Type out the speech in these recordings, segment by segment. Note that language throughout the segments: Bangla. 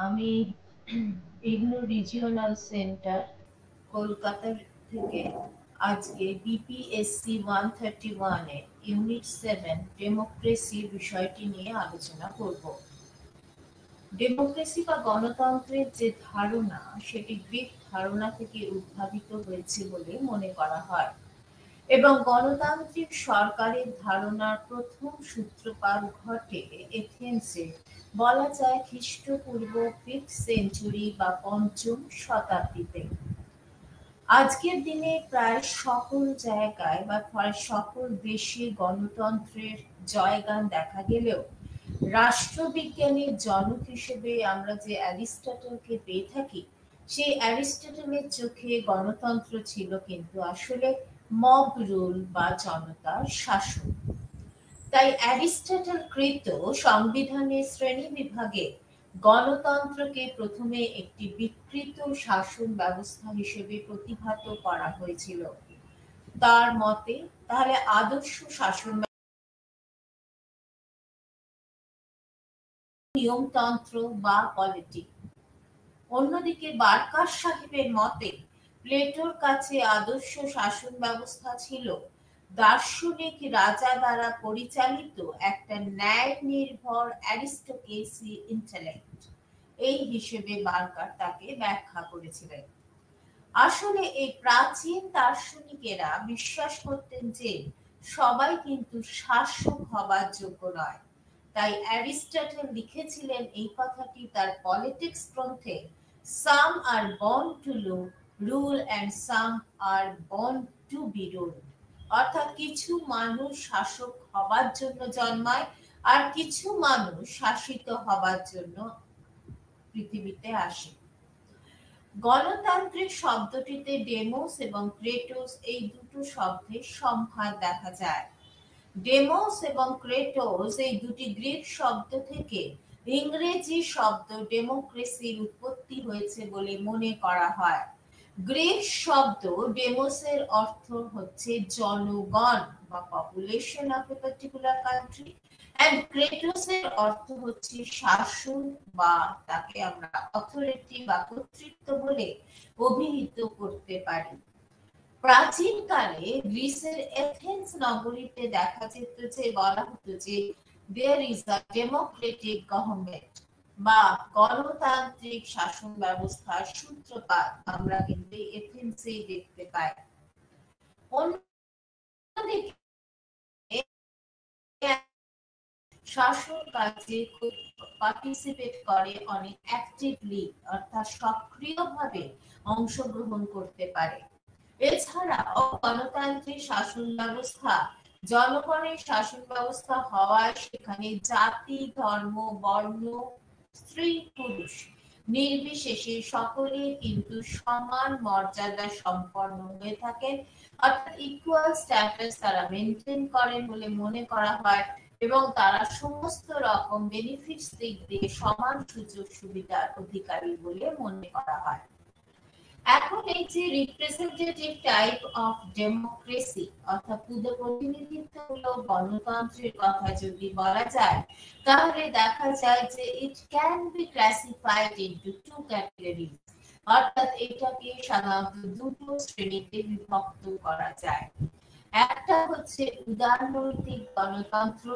আমি ইগনো রিজিওনাল সেন্টার কলকাতা থেকে আজকে বিপিএসসি 131 এ ইউনিট 7 ডেমোক্রেসি বিষয়টি নিয়ে আলোচনা করব। ডেমোক্রেসি বা গণতন্ত্রের যে ধারণা সেটি গ্রিক ধারণা থেকে উদ্ভাবিত হয়েছে বলে মনে করা হয় এবং গণতান্ত্রিক সরকারের ধারণার প্রথম সূত্রপাত ঘটে এথেন্সে, বলা যায় খ্রিস্টপূর্ব 5th সেঞ্চুরি বা পঞ্চম শতাব্দীতে। আজকের দিনে প্রায় সকল জায়গায় বা প্রায় সকল দেশে গণতন্ত্রের জয়গান দেখা গেলেও রাষ্ট্রবিজ্ঞানের জনক হিসেবে আমরা যে অ্যারিস্টটলকে পেয়ে থাকি, সেই অ্যারিস্টটলের চোখে গণতন্ত্র ছিল কিন্তু আসলে মব রুল বা জনতার শাসন। তাই অ্যারিস্টটল কৃত সংবিধানের শ্রেণী বিভাগে গণতন্ত্রকে প্রথমে একটি বিকৃত শাসন ব্যবস্থা হিসেবে প্রতিভাত করা হয়েছিল। তার মতে তাহলে আদর্শ শাসন নিয়মতন্ত্র বা পলিটিক। অন্যদিকে বার্কার সাহেবের মতে প্লেটোর কাছে আদর্শ শাসন ব্যবস্থা ছিল দার্শনিক রাজা দ্বারা পরিচালিত একটা ন্যায় নির্ভর অ্যারিস্টোক্রেসি ইন্টেলেক্ট, এই হিসেবে বার্কার তাকে ব্যাখ্যা করেছিলেন। আসলে এই প্রাচীন দার্শনিকেরা বিশ্বাস করতেন যে সবাই কিন্তু শাসক হবার যোগ্য নয়। তাই অ্যারিস্টটল লিখেছিলেন এই কথাটি তার পলিটিক্স গ্রন্থে, some are born to rule and some are born to be ruled. অর্থাৎ কিছু মানুষ শাসক হবার জন্য জন্মায় আর কিছু মানুষ শাসিত হবার জন্য পৃথিবীতে আসে। গণতান্ত্রিক শব্দটিতে ডেমোস এবং ক্রেটোস এই দুটো শব্দের সম্ভার দেখা যায়। ডেমোস এবং ক্রেটোস এই দুটি গ্রিক শব্দ থেকে ইংরেজি শব্দ ডেমোক্রেসির উৎপত্তি হয়েছে বলে মনে করা হয়। গ্রিক শব্দ ডেমোসের অর্থ হচ্ছে জনগণ বা population of a particular country, and ক্রেটোসের অর্থ হচ্ছে শাসন বা তাকে আমরা অথরিটি বা কর্তৃত্ব বলে অভিহিত করতে পারি। প্রাচীনকালে গ্রিসের এথেন্স নগরীতে দেখা যেত যে বলা হতো যে there is a democratic government বা গণতান্ত্রিক শাসন ব্যবস্থার সূত্রপাত আমরা কিন্তু এথেন্সেই দেখতে পাই। অন্যদিকে শাসন কাজে পার্টিসিপেট করে অনেক অ্যাক্টিভলি, অর্থাৎ সক্রিয়ভাবে অংশগ্রহণ করতে পারে। এছাড়াও গণতান্ত্রিক শাসন ব্যবস্থা জনগণের শাসন ব্যবস্থা হওয়ায় সেখানে জাতি, ধর্ম, বর্ণ, স্ত্রী, পুরুষ নির্বিশেষে সকলে কিন্তু সমান মর্যাদা সম্পন্ন হয়ে থাকেন, অর্থাৎ ইকুয়াল স্ট্যাটাস তারা মেনটেন করেন বলে মনে করা হয় এবং তারা সমস্ত রকম বেনিফিটস দিক দিয়ে সমান সুযোগ সুবিধার অধিকারী বলে মনে করা হয়। এখন এই যে রিপ্রেজেন্টেটিভ টাইপ অফ ডেমোক্রেসি অর্থাৎ প্রতিনিধিত্বমূলক গণতন্ত্রের কথা যদি বলা যায়, তাহলে দেখা যায় যে it can be classified into two categories, অর্থাৎ এটাকে সাধারণত দুটো শ্রেণীতে বিভক্ত করা যায়। একটা হচ্ছে উদারনৈতিক গণতন্ত্র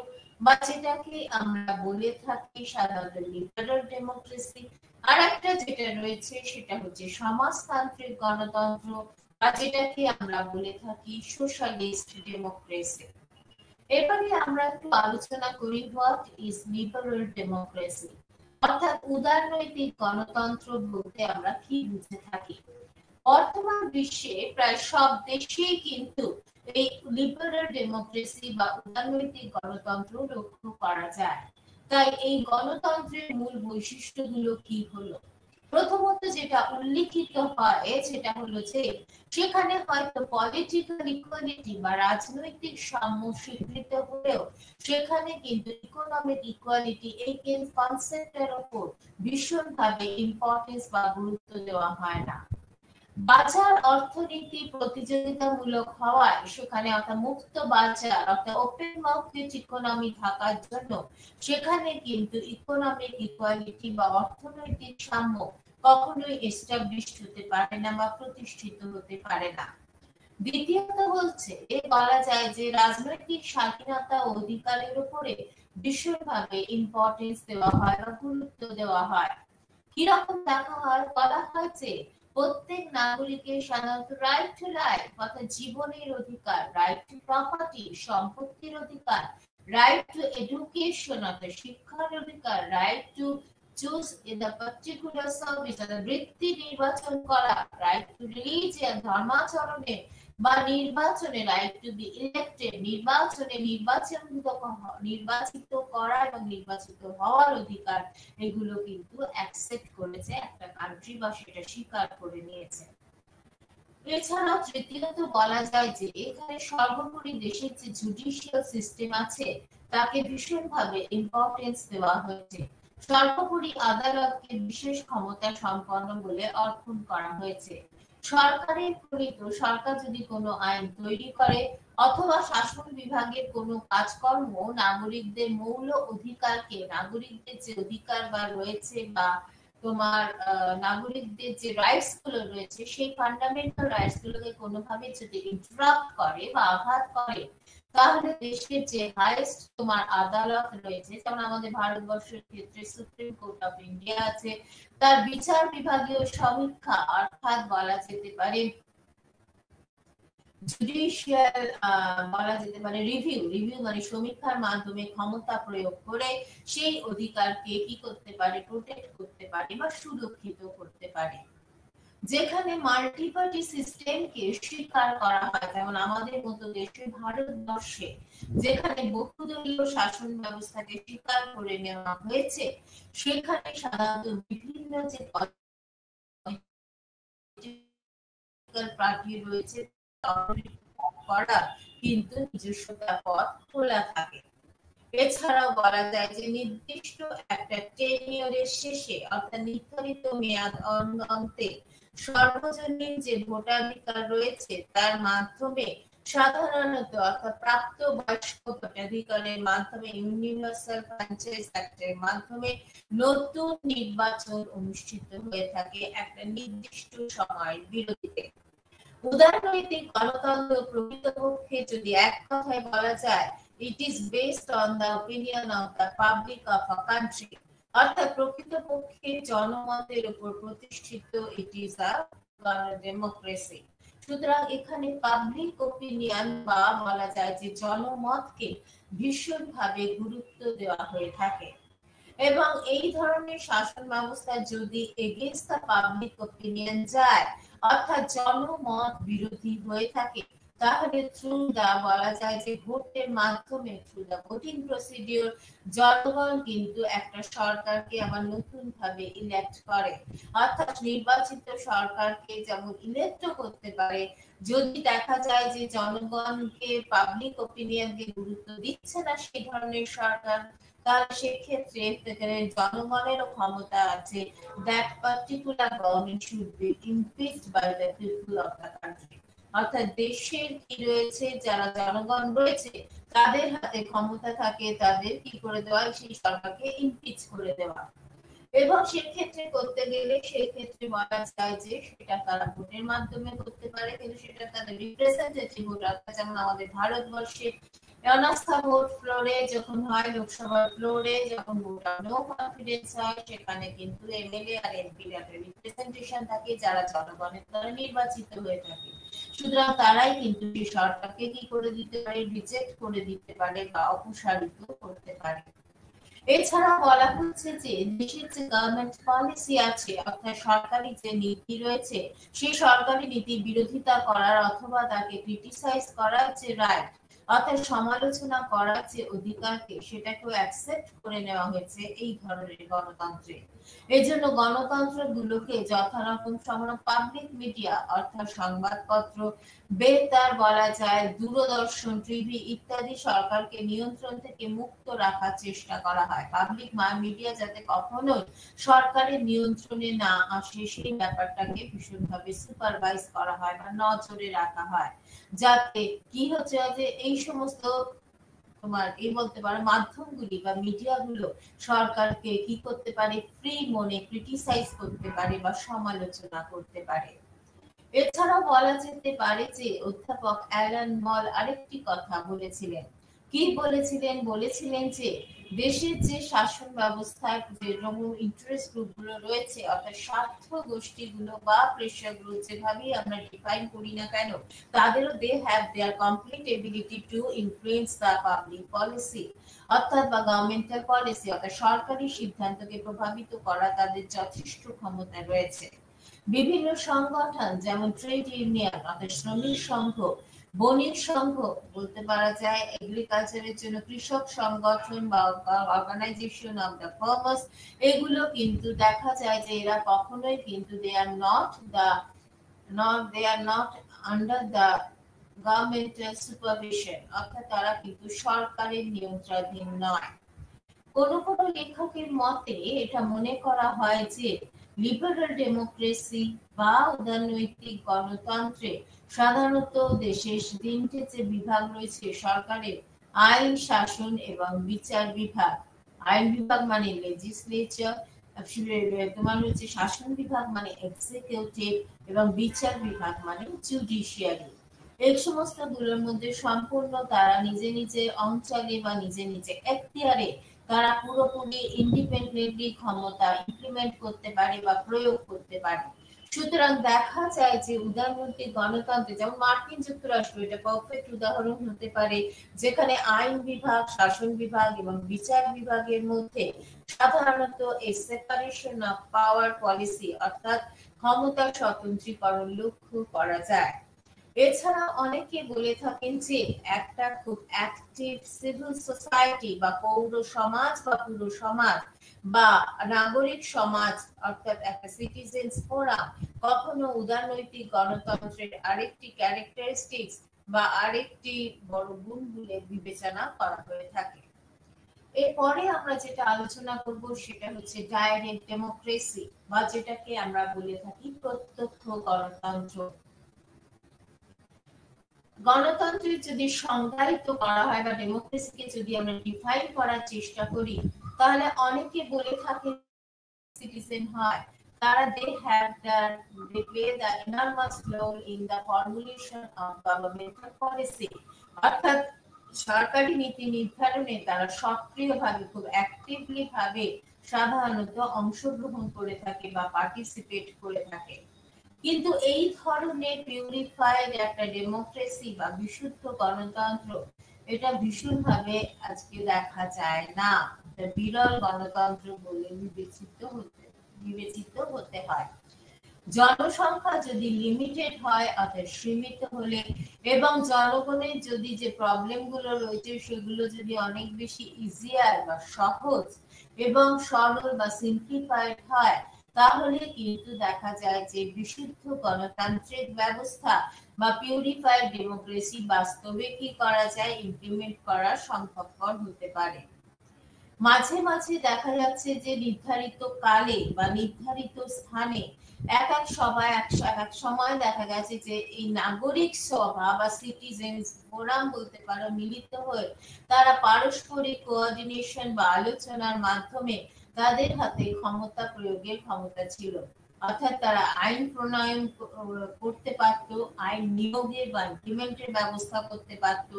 বা যেটাকে আমরা বলে থাকি সাধারণত লিবারাল ডেমোক্রেসি, আর একটা যেটা রয়েছে সেটা হচ্ছে সমাজতান্ত্রিক গণতন্ত্র বা যেটাকে আমরা বলে থাকি সোশ্যালিস্ট ডেমোক্রেসি। এবারে আমরা একটু আলোচনা করি হোয়াট ইজ লিবারাল ডেমোক্রেসি, অর্থাৎ উদারনৈতিক গণতন্ত্র বলতে আমরা কি বুঝে থাকি। বর্তমান বিশ্বে প্রায় সব দেশেই কিন্তু এই লিবারাল ডেমোক্রেসি বা উদারনৈতিক গণতন্ত্র লক্ষ্য করা যায়। তাই এই গণতন্ত্রের মূল বৈশিষ্ট্যগুলো কি হলো? প্রথমত যেটা উল্লিখিত হয় সেটা হলো যে সেখানে হয়তো পলিটিক্যাল ইকুয়ালিটি বা রাজনৈতিক সাম্য স্বীকৃত হলেও সেখানে কিন্তু ইকোনমিক ইকুয়ালিটি এই কনসেপ্টের উপর ভীষণভাবে ইম্পর্টেন্স বা গুরুত্ব দেওয়া হয় না। বাজার অর্থনীতি প্রতিযোগিতামূলক হওয়ায় সেখানে অর্থাৎ মুক্ত বাজার অর্থাৎ ওপেন মার্কেট ইকোনমি থাকার জন্য সেখানে কিন্তু ইকোনমিক ইকুয়ালিটি বা অর্থনৈতিক সাম্য কখনোই এস্টাবলিশড হতে পারে না বা প্রতিষ্ঠিত হতে পারে না। দ্বিতীয়ত হচ্ছে বলা যায় যে রাজনৈতিক স্বাধীনতা ও অধিকারের উপরে ভীষণভাবে ইম্পর্টেন্স দেওয়া হয় বা গুরুত্ব দেওয়া হয়। কিরকম দেখা হয়, বলা হয় যে প্রত্যেক নাগরিকের সাধারণত রাইট টু লাইফ অর্থাৎ জীবনের অধিকার, রাইট টু প্রপার্টি সম্পত্তির অধিকার, রাইট টু এডুকেশন অর্থাৎ শিক্ষার অধিকার, right to choose in the particular service অর্থাৎ বৃত্তি নির্বাচন করা, রাইট টু রিলিজিয়ন ধর্মাচরণে বা নির্বাচনে, রাইট টু বি ইলেক্টেড নির্বাচনে নির্বাচিত করা এবং নির্বাচিত হওয়ার অধিকার, এগুলো কিন্তু অ্যাকসেপ্ট করেছে একটা কান্ট্রি বা সেটা স্বীকার করে নিয়েছে। এছাড়াও তৃতীয়ত বলা যায় যে এখানে সর্বোপরি দেশের যে জুডিশিয়াল সিস্টেম আছে তাকে ভীষণভাবে ইম্পর্টেন্স দেওয়া হয়েছে। সর্বোপরি আদালতকে বিশেষ ক্ষমতা সম্পন্ন বলে অর্পণ করা হয়েছে। সরকারের প্রণীত সরকার যদি কোনো আইন তৈরি করে অথবা শাসন বিভাগের কোনো কাজকর্ম নাগরিকদের মৌল অধিকারকে, নাগরিকদের যে অধিকার বা রয়েছে বা তোমার নাগরিকদের যে রাইটস গুলো রয়েছে সেই ফান্ডামেন্টাল রাইটস গুলোকে কোনোভাবে যদি ইন্টারাপ্ট করে বা আঘাত করে তাহলে দেশের যে হাইয়েস্ট তোমার আদালত রয়েছে, যেমন আমাদের ভারতবর্ষের ক্ষেত্রে সুপ্রিম কোর্ট অফ ইন্ডিয়া আছে, তার বিচার বিভাগীয় সমীক্ষা অর্থাৎ বলা যেতে পারে জুডিশিয়াল বলা যেতে পারে রিভিউ মানে সমীক্ষার মাধ্যমে ক্ষমতা প্রয়োগ করে সেই অধিকারকে কি করতে পারে, প্রোটেক্ট করতে পারে বা সুরক্ষিত করতে পারে। যেখানে মাল্টিপার্টি সিস্টেমকে স্বীকার করা হয়, যেমন আমাদের মতো দেশে ভারতবর্ষে যেখানে বহুদলীয় শাসন ব্যবস্থাকে স্বীকার করে নেওয়া হয়েছে, সেখানে সাধারণত বিভিন্ন যে পার্টি রয়েছে করা কিন্তু নিজস্বতা পথ খোলা থাকে। এছাড়াও বলা যায় যে নির্দিষ্ট একটা টেনিয়রের শেষে অর্থাৎ নির্ধারিত মেয়াদ অন্তে সর্বজনীন যে ভোটাধিকার রয়েছে তার মাধ্যমে সাধারণত অর্থাৎ প্রাপ্ত বয়স্ক ভোটাধিকারের মাধ্যমে ইউনিভার্সাল ফ্র্যাঞ্চাইজ অ্যাক্টের মাধ্যমে নতুন নির্বাচন অনুষ্ঠিত হয়ে থাকে একটা নির্দিষ্ট সময়ের বিরতিতে। উদারনৈতিক গণতন্ত্র প্রকৃতপক্ষে যদি এক কথায় বলা যায়, it is based on the opinion of the public of a country, অর্থাৎ প্রকৃতপক্ষে জনমতের উপর প্রতিষ্ঠিত it is a democracy। সুতরাং এখানে পাবলিক ওপিনিয়ন বা বলা যায় যে জনমতকে ভীষণভাবে গুরুত্ব দেওয়া হয়ে থাকে এবং এই ধরনের শাসন ব্যবস্থা যদি এগেইনস্ট দ্য পাবলিক ওপিনিয়ন যায় অর্থাৎ জনমত বিরোধী হয়ে থাকে তাহলে থ্রু দা বলা যায় যে ভোটের মাধ্যমে থ্রু দা ভোটিং প্রসিডিওর জনগণ কিন্তু একটা সরকারকে আবার নতুন ভাবে ইলেক্ট করে, অর্থাৎ নির্বাচিত সরকারকে যেমন ইলেক্ট করতে পারে। যদি দেখা যায় যে জনগণকে পাবলিক ওপিনিয়নকে গুরুত্ব দিচ্ছে না সেই ধরনের সরকার, তাহলে সেক্ষেত্রে জনগণেরও ক্ষমতা আছে that particular government should be impeached by the people of the country, অর্থাৎ দেশের কি রয়েছে যারা জনগণ রয়েছে তাদের হাতে ক্ষমতা থাকে তাদের কি করে দেওয়া, সেই সরকারকে ইমপিচ করে দেওয়া। এবং সেক্ষেত্রে করতে গেলে সেক্ষেত্রে বলা যায় যে সেটা তারা ভোটের মাধ্যমে করতে পারে, কিন্তু সেটা তাদের রিপ্রেজেন্টেটিভ ভোট অর্থাৎ যেমন আমাদের ভারতবর্ষে অনাস্থা ভোট ফ্লোরে যখন হয়, লোকসভার ফ্লোরে যখন ভোট নো কনফিডেন্স হয় সেখানে কিন্তু এমএলএ আর এমপি এর রিপ্রেজেন্টেশন থাকে যারা জনগণের দ্বারা নির্বাচিত হয়ে থাকে। সুতরাং তারাই কিন্তু সেই সরকারকে কি করে দিতে পারে, রিজেক্ট করে দিতে পারে বা অপসারিত করতে পারে। এছাড়া বলা হচ্ছে যে দেশের যে গভর্নমেন্ট পলিসি আছে অর্থাৎ সরকারি যে নীতি রয়েছে সেই সরকারি নীতি বিরোধিতা করার অথবা তাকে ক্রিটিসাইজ করার যে রাইট অর্থাৎ সমালোচনা করার যে অধিকারকে সেটাকেও অ্যাকসেপ্ট করে নেওয়া হয়েছে এই ধরনের গণতন্ত্রে। এই জন্য গণতন্ত্রগুলোকে যথারকম পাবলিক মিডিয়া অর্থাৎ সংবাদপত্র, বেতার বলা যায়, দূরদর্শন, টিভি ইত্যাদি সরকারকে নিয়ন্ত্রণ থেকে মুক্ত রাখার চেষ্টা করা হয়। পাবলিক মিডিয়া যাতে কখনোই সরকারের নিয়ন্ত্রণে না আসে সেই ব্যাপারটাকে ভীষণভাবে সুপারভাইজ করা হয় বা নজরে রাখা হয়, যাতে কি হচ্ছে যে এই সমস্ত তোমার এই বলতে পারো মাধ্যমগুলি বা মিডিয়াগুলো সরকারকে কি করতে পারে, ফ্রি মনে ক্রিটিসাইজ করতে পারে বা সমালোচনা করতে পারে। এছাড়াও বলা যেতে পারে যে অধ্যাপক অ্যালান মল আরেকটি কথা বলেছিলেন। কি বলেছিলেন? বলেছিলেন যে দেশের যে শাসন ব্যবস্থায় যে রকম ইন্টারেস্ট গ্রুপগুলো রয়েছে, অর্থাৎ স্বার্থ গোষ্ঠীগুলো বা প্রেশার গ্রুপ যেভাবেই আমরা ডিফাইন করি না কেন, তাদেরও they have their complete ability to influence the public policy, অর্থাৎ বা গভর্নমেন্টাল পলিসি, অর্থাৎ সরকারি সিদ্ধান্তকে প্রভাবিত করা তাদের যথেষ্ট ক্ষমতা রয়েছে। বিভিন্ন সংগঠন যেমন ট্রেড ইউনিয়ন অর্থাৎ শ্রমিক সংঘ, বণিক সংঘ বলতে পারা যায়, এগ্রিকালচারের জন্য কৃষক সংগঠন বা অর্গানাইজেশন অফ দ্য ফার্মার্স, এগুলো কিন্তু দেখা যায় যে এরা কখনোই কিন্তু they are not under the governmental supervision, অর্থাৎ তারা কিন্তু সরকারের নিয়ন্ত্রণাধীন নয়। কোন কোন লেখকের মতে এটা মনে করা হয় যে লিবারাল ডেমোক্রেসি বা উদারনৈতিক গণতন্ত্রে সাধারণত দেশের তিনটে যে বিভাগ রয়েছে সরকারের, আইন, শাসন এবং বিচার বিভাগ। আইন বিভাগ মানে লেজিসলেচার, তোমার হচ্ছে শাসন বিভাগ মানে এক্সিকিউটিভ এবং বিচার বিভাগ মানে জুডিশিয়ারি। এই সমস্ত গুলোর মধ্যে সম্পূর্ণ তারা নিজে নিজে অঞ্চলে বা নিজে নিজে এখতিয়ারে তারা পুরোপুরি ইন্ডিপেন্ডেন্টলি ক্ষমতা ইমপ্লিমেন্ট করতে পারে বা প্রয়োগ করতে পারে। সুতরাং দেখা যায় যে উদারনৈতিক গণতন্ত্রে যেমন মার্কিন যুক্তরাষ্ট্র এটা পারফেক্ট উদাহরণ হতে পারে, যেখানে আইন বিভাগ, শাসন বিভাগ এবং বিচার বিভাগের মধ্যে সাধারণত এই সেপারেশন অফ পাওয়ার পলিসি অর্থাৎ ক্ষমতা স্বতন্ত্রীকরণ লক্ষ্য করা যায়। এছাড়া অনেকে বলে থাকেন যে একটা খুব অ্যাক্টিভ সিভিল সোসাইটি বা পৌর সমাজ বা পুরো সমাজ বা নাগরিক সমাজ অর্থাৎ একটা সিটিজেন্স ফোরাম কখনো উদারনৈতিক গণতন্ত্রের আরেকটি ক্যারেক্টারিস্টিক্স বা আরেকটি বড় গুণ বলে বিবেচনা করা হয়ে থাকে। এরপরে আমরা যেটা আলোচনা করব সেটা হচ্ছে ডাইরেক্ট ডেমোক্রেসি বা যেটাকে আমরা বলে থাকি প্রত্যক্ষ গণতন্ত্র। গণতন্ত্রের যদি সংজ্ঞায়িত করা হয় বা ডেমোক্রেসিকে যদি আমরা ডিফাইন করার চেষ্টা করি, তাহলে অনেকে বলে থাকে সিটিজেন হয় তারা they play the enormous role in the formulation of governmental policy, অর্থাৎ সরকারি নীতি নির্ধারণে তারা সক্রিয়ভাবে খুব অ্যাক্টিভলি ভাবে সাধারণত অংশগ্রহণ করে থাকে বা পার্টিসিপেট করে থাকে। কিন্তু এই ধরনের পিউরিফাইড একটা ডেমোক্রেসি বা বিশুদ্ধ গণতন্ত্র এটা ভীষণভাবে আজকে দেখা যায় না, বিরল গণতন্ত্র বলে বিবেচিত হতে হয়। জনসংখ্যা যদি লিমিটেড হয় অর্থাৎ সীমিত হলে এবং জনগণের যদি যে প্রবলেম গুলো রয়েছে সেগুলো যদি অনেক বেশি ইজিয়ার বা সহজ এবং সরল বা সিম্পলিফাইড হয়, তাহলে কিন্তু দেখা যায় যে বিশুদ্ধ গণতান্ত্রিক ব্যবস্থা বা পিউরিফাইড ডেমোক্রেসি বাস্তবে কি করা যায়, ইমপ্লিমেন্ট করা সম্ভবপর হতে পারে। মাঝে মাঝে দেখা যাচ্ছে যে নির্ধারিত কালে বা নির্ধারিত স্থানে এক এক সময় দেখা গেছে যে এই নাগরিক সভা বা সিটিজেন্স ফোরাম বলতে পারো মিলিত হয়ে তারা পারস্পরিক কোঅর্ডিনেশন বা আলোচনার মাধ্যমে তাদের হাতে ক্ষমতা প্রয়োগের ক্ষমতা ছিল, অর্থাৎ তারা আইন প্রণয়ন করতে পারত, আইন নিয়োগের বা ইমপ্লিমেন্টের ব্যবস্থা করতে পারত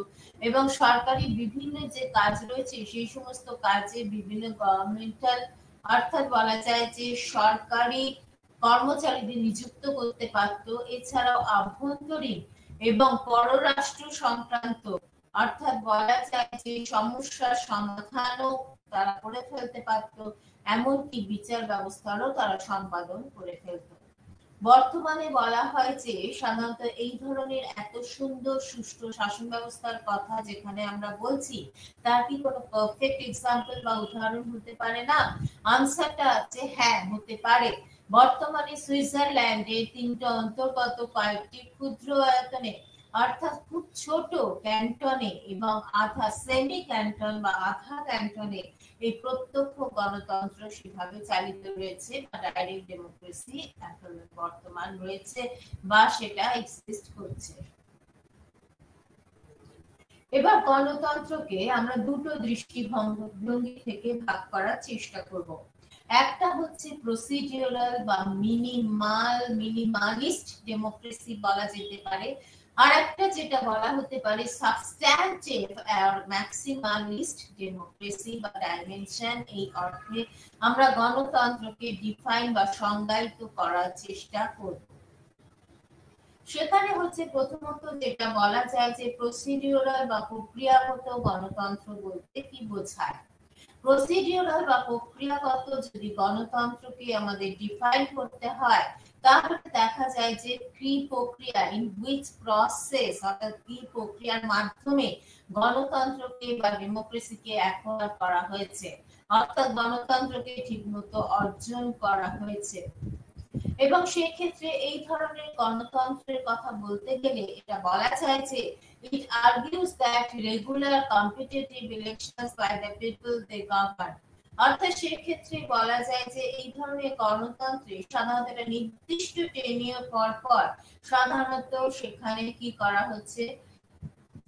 এবং সরকারি বিভিন্ন যে কাজ রয়েছে সেই সমস্ত কাজে বিভিন্ন গভর্নমেন্টাল অর্থাৎ বলা যায় যে সরকারি কর্মচারীদের নিযুক্ত করতে পারত। এছাড়াও আভ্যন্তরীণ এবং পররাষ্ট্র সংক্রান্ত অর্থাৎ বলা যায় যে সমস্যার সমাধানও তারা করে ফেলতে পারত, এমনকি বিচার ব্যবস্থারও তারা সম্পাদন করে ফেলত। বর্তমানে বলা হয় যে সাধারণত এই ধরনের এত সুন্দর সুষ্ঠু শাসন ব্যবস্থার কথা যেখানে আমরা বলছি তার কি কোনো পারফেক্ট এক্সাম্পল বা উদাহরণ হতে পারে না? আনসারটা আছে হ্যাঁ, হতে পারে। বর্তমানে সুইজারল্যান্ডে 3টা অন্তর্গত কয়েকটি ক্ষুদ্র আয়তনে অর্থাৎ খুব ছোট ক্যান্টনে এবং আধা সেমি ক্যান্টন বা আধা ক্যান্টনে এই প্রত্যক্ষ গণতন্ত্র সেভাবে চালিত রয়েছে বা ডাইরেক্ট ডেমোক্রেসি এখন বর্তমান রয়েছে বা সেটা এক্সিস্ট করছে। এবার গণতন্ত্রকে আমরা দুটো দৃষ্টিভঙ্গি থেকে ভাগ করার চেষ্টা করব। একটা হচ্ছে প্রসিডিউরাল বা মিনিমালিস্ট ডেমোক্রেসি বলা যেতে পারে, আর একটা যেটা বলা হতে পারে সাবস্ট্যান্টিভ আর ম্যাক্সিমালিস্ট ডেমোক্রেসি বা ডাইমেনশন। এই অর্থে আমরা গণতন্ত্রকে ডিফাইন বা সংজ্ঞায়িত করার চেষ্টা করব। সেখানে হচ্ছে প্রথমত যেটা বলা যায় যে প্রসিডিউরাল বা প্রক্রিয়াগত গণতন্ত্র বলতে কি বোঝায়। প্রসিডিউরাল বা প্রক্রিয়াগত যদি গণতন্ত্রকে আমাদের ডিফাইন করতে হয় তাহলে দেখা যায় যে কি প্রক্রিয়া ইন হুইচ প্রসেস অর্থাৎ কি প্রক্রিয়ার মাধ্যমে গণতন্ত্রকে বা ডেমোক্রেসিকে অ্যাকোয়ার করা হয়েছে, অর্থাৎ গণতন্ত্রকে ঠিকমতো অর্জন করা হয়েছে। এবং সেই ক্ষেত্রে এই ধরনের গণতন্ত্রের কথা বলতে গেলে এটা বলা যায় যে it argues that regular competitive elections by the people they govern, অর্থাৎ সেই ক্ষেত্রে বলা যায় যে এই ধরনের গণতন্ত্রে সাধারণত একটা নির্দিষ্ট টেনিয়র পর পর সাধারণত সেখানে কি করা হচ্ছে,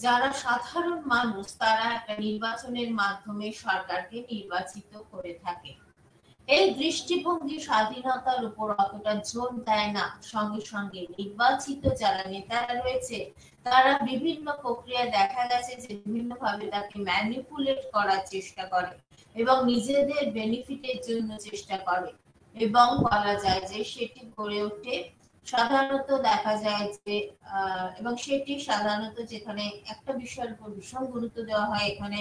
যারা সাধারণ মানুষ তারা একটা নির্বাচনের মাধ্যমে সরকারকে নির্বাচিত করে থাকে। এই দৃষ্টিভঙ্গি স্বাধীনতার উপর অতটা জোর দেয় না, সঙ্গে সঙ্গে নির্বাচিত যারা নেতারা রয়েছে তারা বিভিন্ন প্রক্রিয়ায় দেখা গেছে যে বিভিন্ন ভাবে তাকে ম্যানিপুলেট করার চেষ্টা করে এবং নিজেদের বেনিফিটের জন্য চেষ্টা করে এবং বলা যায় যে সেটি গড়ে ওঠে সাধারণত দেখা যায় যে এবং সেটি সাধারণত যেখানে একটা বিষয়ের উপর ভীষণ গুরুত্ব দেওয়া হয় এখানে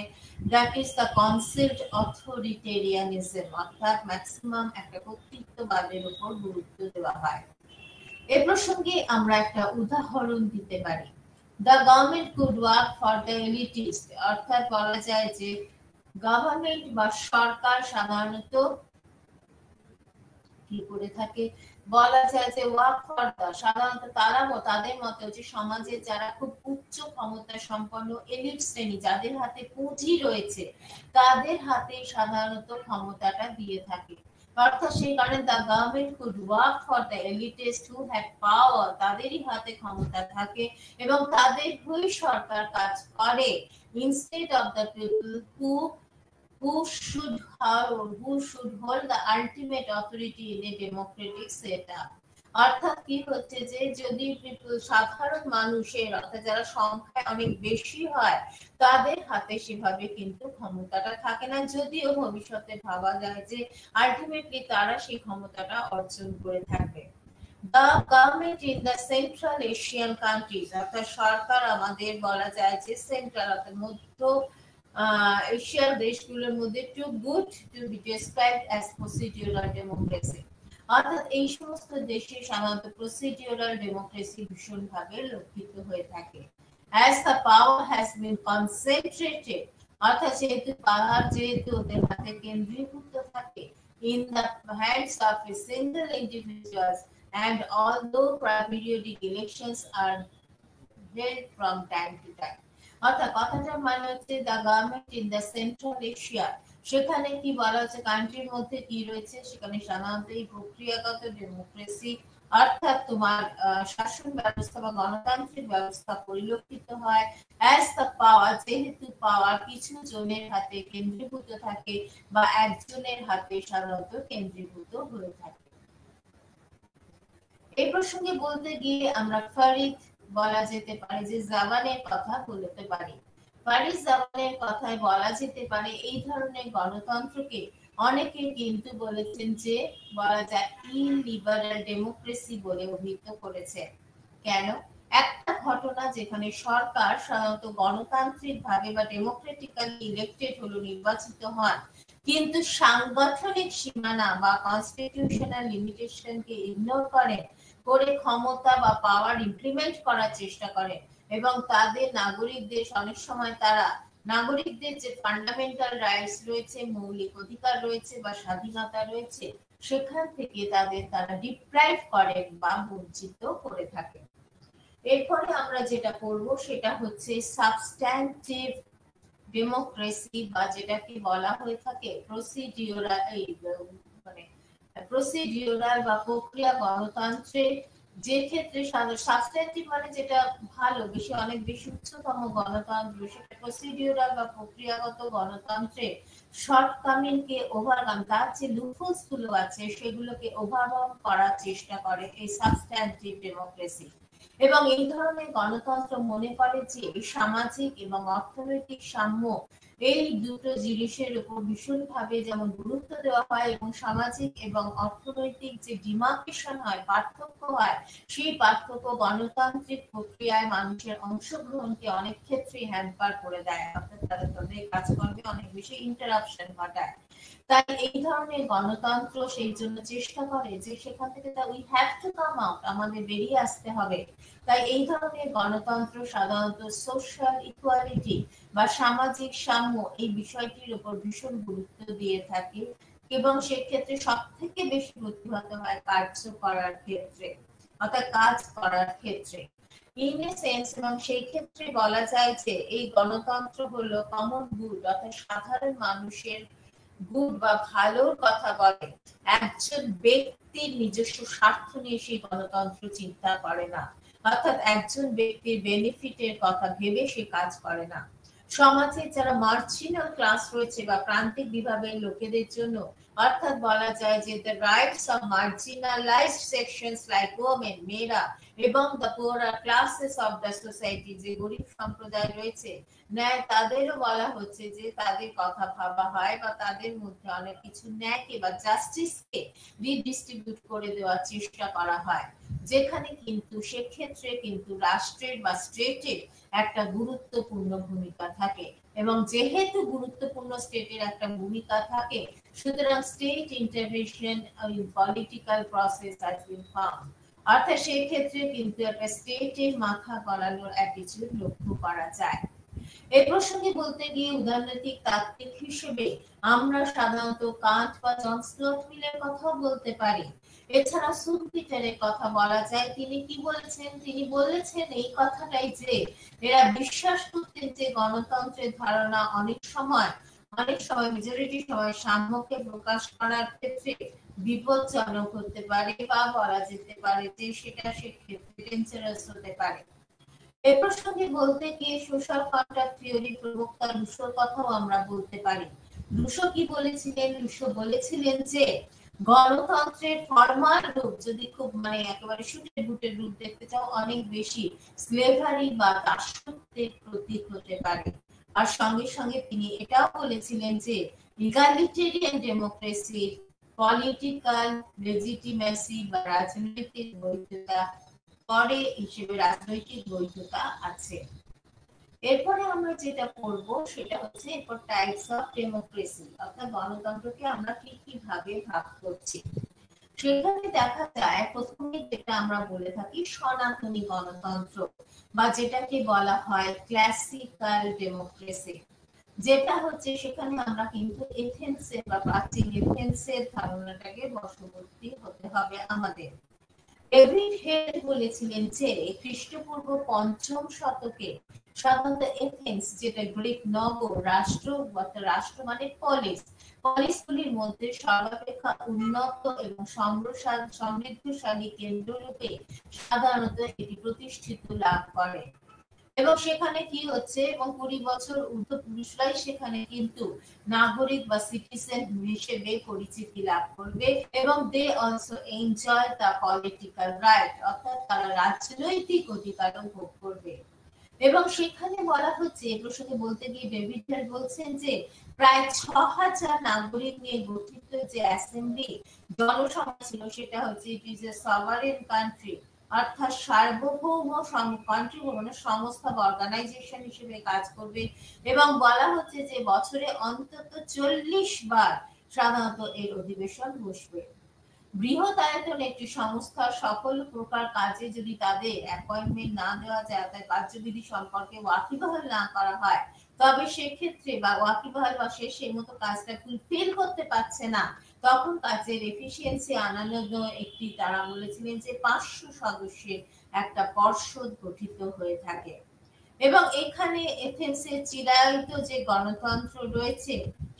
that is the concept authoritarianism, অর্থাৎ ম্যাক্সিমাম একটা কর্তৃত্ববাদের উপর গুরুত্ব দেওয়া হয়। এই প্রসঙ্গে আমরা একটা উদাহরণ দিতে পারি। The government could work for the elitist, অর্থাৎ বলা যায় যে গভর্নমেন্ট বা সরকার সাধারণত কি করে থাকে, বলা যায় যে ওয়ার্ক ফর দা, সাধারণত তারা তাদের মতে হচ্ছে সমাজের যারা খুব উচ্চ ক্ষমতা সম্পন্ন এলিট শ্রেণী যাদের হাতে পুঁজি রয়েছে তাদের হাতে সাধারণত ক্ষমতাটা দিয়ে থাকে। অর্থাৎ সেই কারণে the government could work for the elitist who had power, তাদেরই হাতে ক্ষমতা থাকে এবং তাদের হয়ে সরকার কাজ করে instead of the people who should hold the ultimate authority in a democratic setup. অর্থাৎ কি হচ্ছে যে যদি সাধারণ মানুষের অর্থাৎ যারা সংখ্যায় অনেক বেশি হয় তাদের হাতে সেভাবে কিন্তু ক্ষমতাটা থাকে না, যদিও ভবিষ্যতে ভাবা যায় যে আলটিমেটলি তারা সেই ক্ষমতাটা অর্জন করে থাকবে। The government in the Central Asian countries, অর্থাৎ সরকার আমাদের বলা যায় যে সেন্ট্রাল অর্থাৎ মধ্য এশিয়ার দেশগুলোর মধ্যে too good to be described as procedural democracy, অর্থাৎ এই সমস্ত দেশে সাধারণত প্রসিডিউরাল ডেমোক্রেসি ভীষণভাবে লক্ষিত হয়ে থাকে। As the power has been concentrated, অর্থাৎ যেহেতু ওদের হাতে কেন্দ্রীভূত থাকে in the hands of a single individuals, and although periodic elections are held from time to time, অর্থাৎ কথাটা মানে হচ্ছে the government in the central Asia, সেখানে কি বলা হচ্ছে কান্ট্রির মধ্যে কি রয়েছে সেখানে সাধারণত এই প্রক্রিয়াগত ডেমোক্রেসি অর্থাৎ তোমার শাসন ব্যবস্থা বা গণতান্ত্রিক ব্যবস্থা পরিলক্ষিত হয়। অ্যাজ দ্য পাওয়ার, যেহেতু পাওয়ার কিছু জনের হাতে কেন্দ্রীভূত থাকে বা একজনের হাতে সাধারণত কেন্দ্রীভূত হয়ে থাকে। এই প্রসঙ্গে বলতে গিয়ে আমরা ফরিদ বলা যেতে পারে যে জামানের কথা বলতে পারি। ফরিদ জামানের কথায় বলা যেতে পারে এই ধরনের গণতন্ত্রকে অনেকে কিন্তু বলেছেন যে বলা যায় ইলিবারাল ডেমোক্রেসি বলে অভিহিত করেছে। কেন? একটা ঘটনা যেখানে সরকার সাধারণত গণতান্ত্রিক ভাবে বা ডেমোক্রেটিক্যালি ইলেক্টেড হলো নির্বাচিত হন, কিন্তু সাংগঠনিক সীমানা বা কনস্টিটিউশনাল লিমিটেশনকে ইগনোর করেন, করে ক্ষমতা বা পাওয়ার ইমপ্লিমেন্ট করার চেষ্টা করে এবং তাদের নাগরিকদের অনেক সময় তারা নাগরিকদের যে ফান্ডামেন্টাল রাইটস রয়েছে, মৌলিক অধিকার রয়েছে বা স্বাধীনতা রয়েছে, সেখান থেকে তারা ডিপ্রাইভ করে বা বঞ্চিত করে থাকে। এরপরে আমরা যেটা করব সেটা হচ্ছে সাবস্ট্যান্টিভ ডেমোক্রেসি বা যেটাকে বলা হয়ে থাকে প্রসিডিউরাল বা প্রক্রিয়া গণতন্ত্রে, যে ক্ষেত্রে সাবস্ট্যান্টিভ মানে যেটা ভালো বেশি অনেক বেশি উচ্চতম গণতন্ত্র, সেটা প্রসিডিউরাল বা প্রক্রিয়াগত গণতন্ত্রে শর্টকামিংকে ওভারকাম, তার যে লুপহোলস গুলো আছে সেগুলোকে ওভারকাম করার চেষ্টা করে এই সাবস্ট্যান্টিভ ডেমোক্রেসি। এবং এই ধরনের গণতন্ত্র মনে করে যে সামাজিক এবং অর্থনৈতিক সাম্য এই দুটো জিনিসের উপর ভীষণভাবে যেমন গুরুত্ব দেওয়া হয় এবং সামাজিক এবং অর্থনৈতিক যে ডিমার্কেশন হয়, পার্থক্য হয়, সেই পার্থক্য গণতান্ত্রিক প্রক্রিয়ায় মানুষের অংশগ্রহণকে অনেক ক্ষেত্রে হ্যাম্পার করে দেয়, অর্থাৎ তাদের কাজকর্মে অনেক বেশি ইন্টারাপশন ঘটায়। তাই এই ধরনের গণতন্ত্র সেই জন্য চেষ্টা করে যে সেখান থেকে we have to come out, আমাদের বেরিয়ে আসতে হবে। তাই এই ধরনের গণতন্ত্র সাধারণত সোশ্যাল ইকুয়ালিটি বা সামাজিক সাম্য এই বিষয়টির উপর ভীষণ গুরুত্ব দিয়ে থাকে এবং সেক্ষেত্রে সব থেকে বেশি প্রতিহত হয় কার্য করার ক্ষেত্রে, অর্থাৎ কাজ করার ক্ষেত্রে। ইন এ সেন্স, এবং সেই ক্ষেত্রে বলা যায় যে এই গণতন্ত্র হলো কমন গুড, অর্থাৎ সাধারণ মানুষের গুড বা ভালোর কথা বলে। একজন ব্যক্তির নিজস্ব স্বার্থ নিয়ে সেই গণতন্ত্র চিন্তা করে না, অর্থাৎ একজন ব্যক্তির বেনিফিটের কথা ভেবে সে কাজ করে না। সমাজে যারা মার্জিনাল ক্লাস রয়েছে বা প্রান্তিক বিভাগের লোকেদের জন্য, অর্থাৎ বলা যায় যে the rights of marginalized sections like women, মেয়েরা এবং the poorer classes of the society, যে গরিব সম্প্রদায় রয়েছে, ন্যায় তাদেরও বলা হচ্ছে যে তাদের কথা ভাবা হয় বা তাদের মধ্যে অনেক কিছু ন্যায়কে বা জাস্টিসকে রিডিস্ট্রিবিউট করে দেওয়ার চেষ্টা করা হয়, যেখানে কিন্তু সেক্ষেত্রে কিন্তু রাষ্ট্রের বা স্টেটের একটা গুরুত্বপূর্ণ ভূমিকা থাকে। এবং যেহেতু গুরুত্বপূর্ণ স্টেটের একটা ভূমিকা থাকে, সুতরাং state intervention in political process has been found, অর্থাৎ সেই ক্ষেত্রে কিন্তু একটা স্টেটের মাথা গলানোর অ্যাটিটিউড লক্ষ্য করা যায়। এই প্রসঙ্গে বলতে গিয়ে উদারনৈতিক তাত্ত্বিক হিসেবে আমরা সাধারণত কান্ট বা জন স্টুয়ার্ট মিলের কথাও বলতে পারি। এছাড়া সুলপিটারের কথা বলা যায়। তিনি কি বলেছেন? তিনি বলেছেন এই কথাটাই যে এরা বিশ্বাস করতেন যে গণতন্ত্রের ধারণা অনেক সময় মেজরিটি সময় সাম্যকে প্রকাশ করার ক্ষেত্রে বিপজ্জনক হতে পারে বা বলা যেতে পারে যে সেটা সেক্ষেত্রে ডেঞ্জারাস হতে পারে। এ প্রসঙ্গে বলতে গিয়ে সোশ্যাল কন্ট্রাক্ট থিওরি প্রবক্তা রুশোর কথাও আমরা বলতে পারি। রুশো কি বলেছিলেন? রুশো বলেছিলেন যে গণতন্ত্রের ফরমাল রূপ যদি খুব একেবারে সুটে বুটের রূপ দেখতে চাও, অনেক বেশি স্লেভারি বা দাসত্বের প্রতীক হতে পারে। আর সঙ্গে সঙ্গে তিনি এটাও বলেছিলেন যে ইগালিটেরিয়ান ডেমোক্রেসির পলিটিক্যাল লেজিটিমেসি বা রাজনৈতিক বৈধতা পরে হিসেবে রাজনৈতিক বৈধতা আছে। এরপরে আমরা যেটা পড়বো সেটা হচ্ছে এরপর টাইপস অফ ডেমোক্রেসি, অর্থাৎ গণতন্ত্রকে আমরা কি কি ভাবে ভাগ করছি। সেখানে দেখা যায় প্রথমে যেটা আমরা বলে থাকি সনাতনী গণতন্ত্র বা যেটাকে বলা হয় ক্লাসিক্যাল ডেমোক্রেসি, যেটা হচ্ছে সেখানে আমরা কিন্তু এথেন্সের বা প্রাচীন এথেন্সের ধারণাটাকে বশবর্তী হতে হবে আমাদের। ডেভিড হেড বলেছিলেন যে খ্রিস্টপূর্ব 5ম শতকে সাধারণত এথেন্স, যেটা গ্রিক নগর, রাষ্ট্র মানে পলিসগুলির মধ্যে সর্বাপেক্ষা উন্নত এবং সমৃদ্ধশালী কেন্দ্ররূপে সাধারণত এটি প্রতিষ্ঠিত লাভ করে। এবং সেখানে কি হচ্ছে, এবং 20 বছর ঊর্ধ্ব পুরুষরাই সেখানে কিন্তু নাগরিক বা সিটিজেন হিসেবে পরিচিতি লাভ করবে এবং they also enjoy the political right, অর্থাৎ তারা রাজনৈতিক অধিকারও ভোগ করবে। এবং সেখানে বলা হচ্ছে, এই প্রসঙ্গে বলতে গিয়ে ডেভিড হেড বলছেন যে প্রায় 6000 নাগরিক নিয়ে গঠিত যে অ্যাসেম্বলি জনসভা ছিল, সেটা হচ্ছে it is a sovereign country, অর্থাৎ সার্বভৌম কান্ট্রি মানে সংস্থা বা অর্গানাইজেশন হিসেবে কাজ করবে। এবং বলা হচ্ছে যে বছরে অন্তত 40 বার সাধারণত এর অধিবেশন বসবে। বৃহৎ আয়তন একটি সংস্থা সকল প্রকার কাজে যদি তাদের অ্যাপয়েন্টমেন্ট না দেওয়া যায়, তার কার্যবিধি সম্পর্কে ওয়াকিবহাল না করা হয়, তবে সেক্ষেত্রে বা ওয়াকিবহাল বা সে সেই মতো কাজটা ফুলফিল করতে পারছে না, তখন কাজের এফিসিয়েন্সি আনানোর জন্য একটি, তারা বলেছিলেন যে 500 সদস্যের একটা পর্ষদ গঠিত হয়ে থাকে। এবং এখানে এথেন্সের চিরায়ত যে গণতন্ত্র রয়েছে,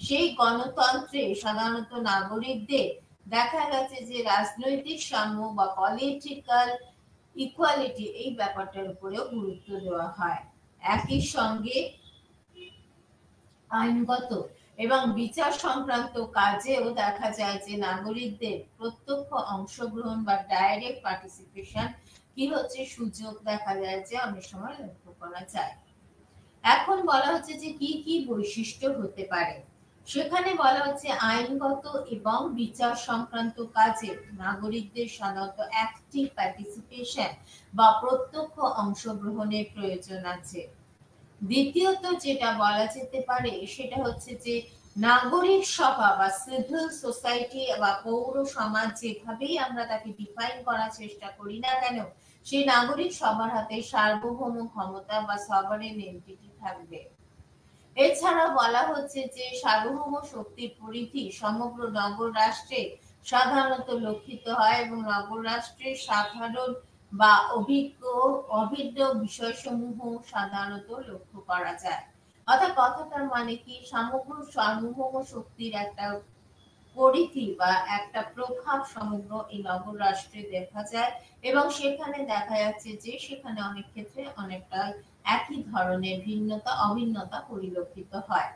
সেই গণতন্ত্রে সাধারণত নাগরিকদের দেখা গেছে যে রাজনৈতিক সাম্য বা পলিটিক্যাল ইকুয়ালিটি এই ব্যাপারটার উপরেও গুরুত্ব দেওয়া হয়। একই সঙ্গে আইনগত এবং বিচার সংক্রান্ত কাজেও দেখা যায় যে নাগরিকদের প্রত্যক্ষ অংশগ্রহণ বা ডাইরেক্ট পার্টিসিপেশন কি হচ্ছে সুযোগ দেখা যায় যে অনেক সময় লক্ষ্য করা যায়। এখন বলা হচ্ছে যে কি কি বৈশিষ্ট্য হতে পারে। সেখানে বলা হচ্ছে আইনগত এবং বিচার সংক্রান্ত কাজে নাগরিকদের সাধারণত অ্যাক্টিভ পার্টিসিপেশন বা প্রত্যক্ষ অংশগ্রহণের প্রয়োজন আছে। দ্বিতীয়ত যেটা বলা যেতে পারে সেটা হচ্ছে যে নাগরিক সভা বা সিভিল সোসাইটি বা পৌর সমাজ, যেভাবেই আমরা তাকে ডিফাইন করার চেষ্টা করি না কেন, সেই নাগরিক সভার হাতে সার্বভৌম ক্ষমতা বা সভারেন এন্টিটি থাকবে। এছাড়া বলা হচ্ছে যে সার্বভৌম শক্তির পরিধি সমগ্র নগর রাষ্ট্রে সাধারণত লক্ষিত হয় এবং নগর রাষ্ট্রের সাধারণ বা অভিন্ন বিষয়সমূহ সাধারণত লক্ষ্য করা যায়। অর্থাৎ কথাটার মানে কি, সমগ্র সার্বভৌম শক্তির একটা পরিধি বা একটা প্রভাব সমগ্র এই নগর রাষ্ট্রে দেখা যায় এবং সেখানে দেখা যাচ্ছে যে সেখানে অনেক ক্ষেত্রে অনেকটা একই ধরনের ভিন্নতা অভিন্নতা পরিলক্ষিত হয়।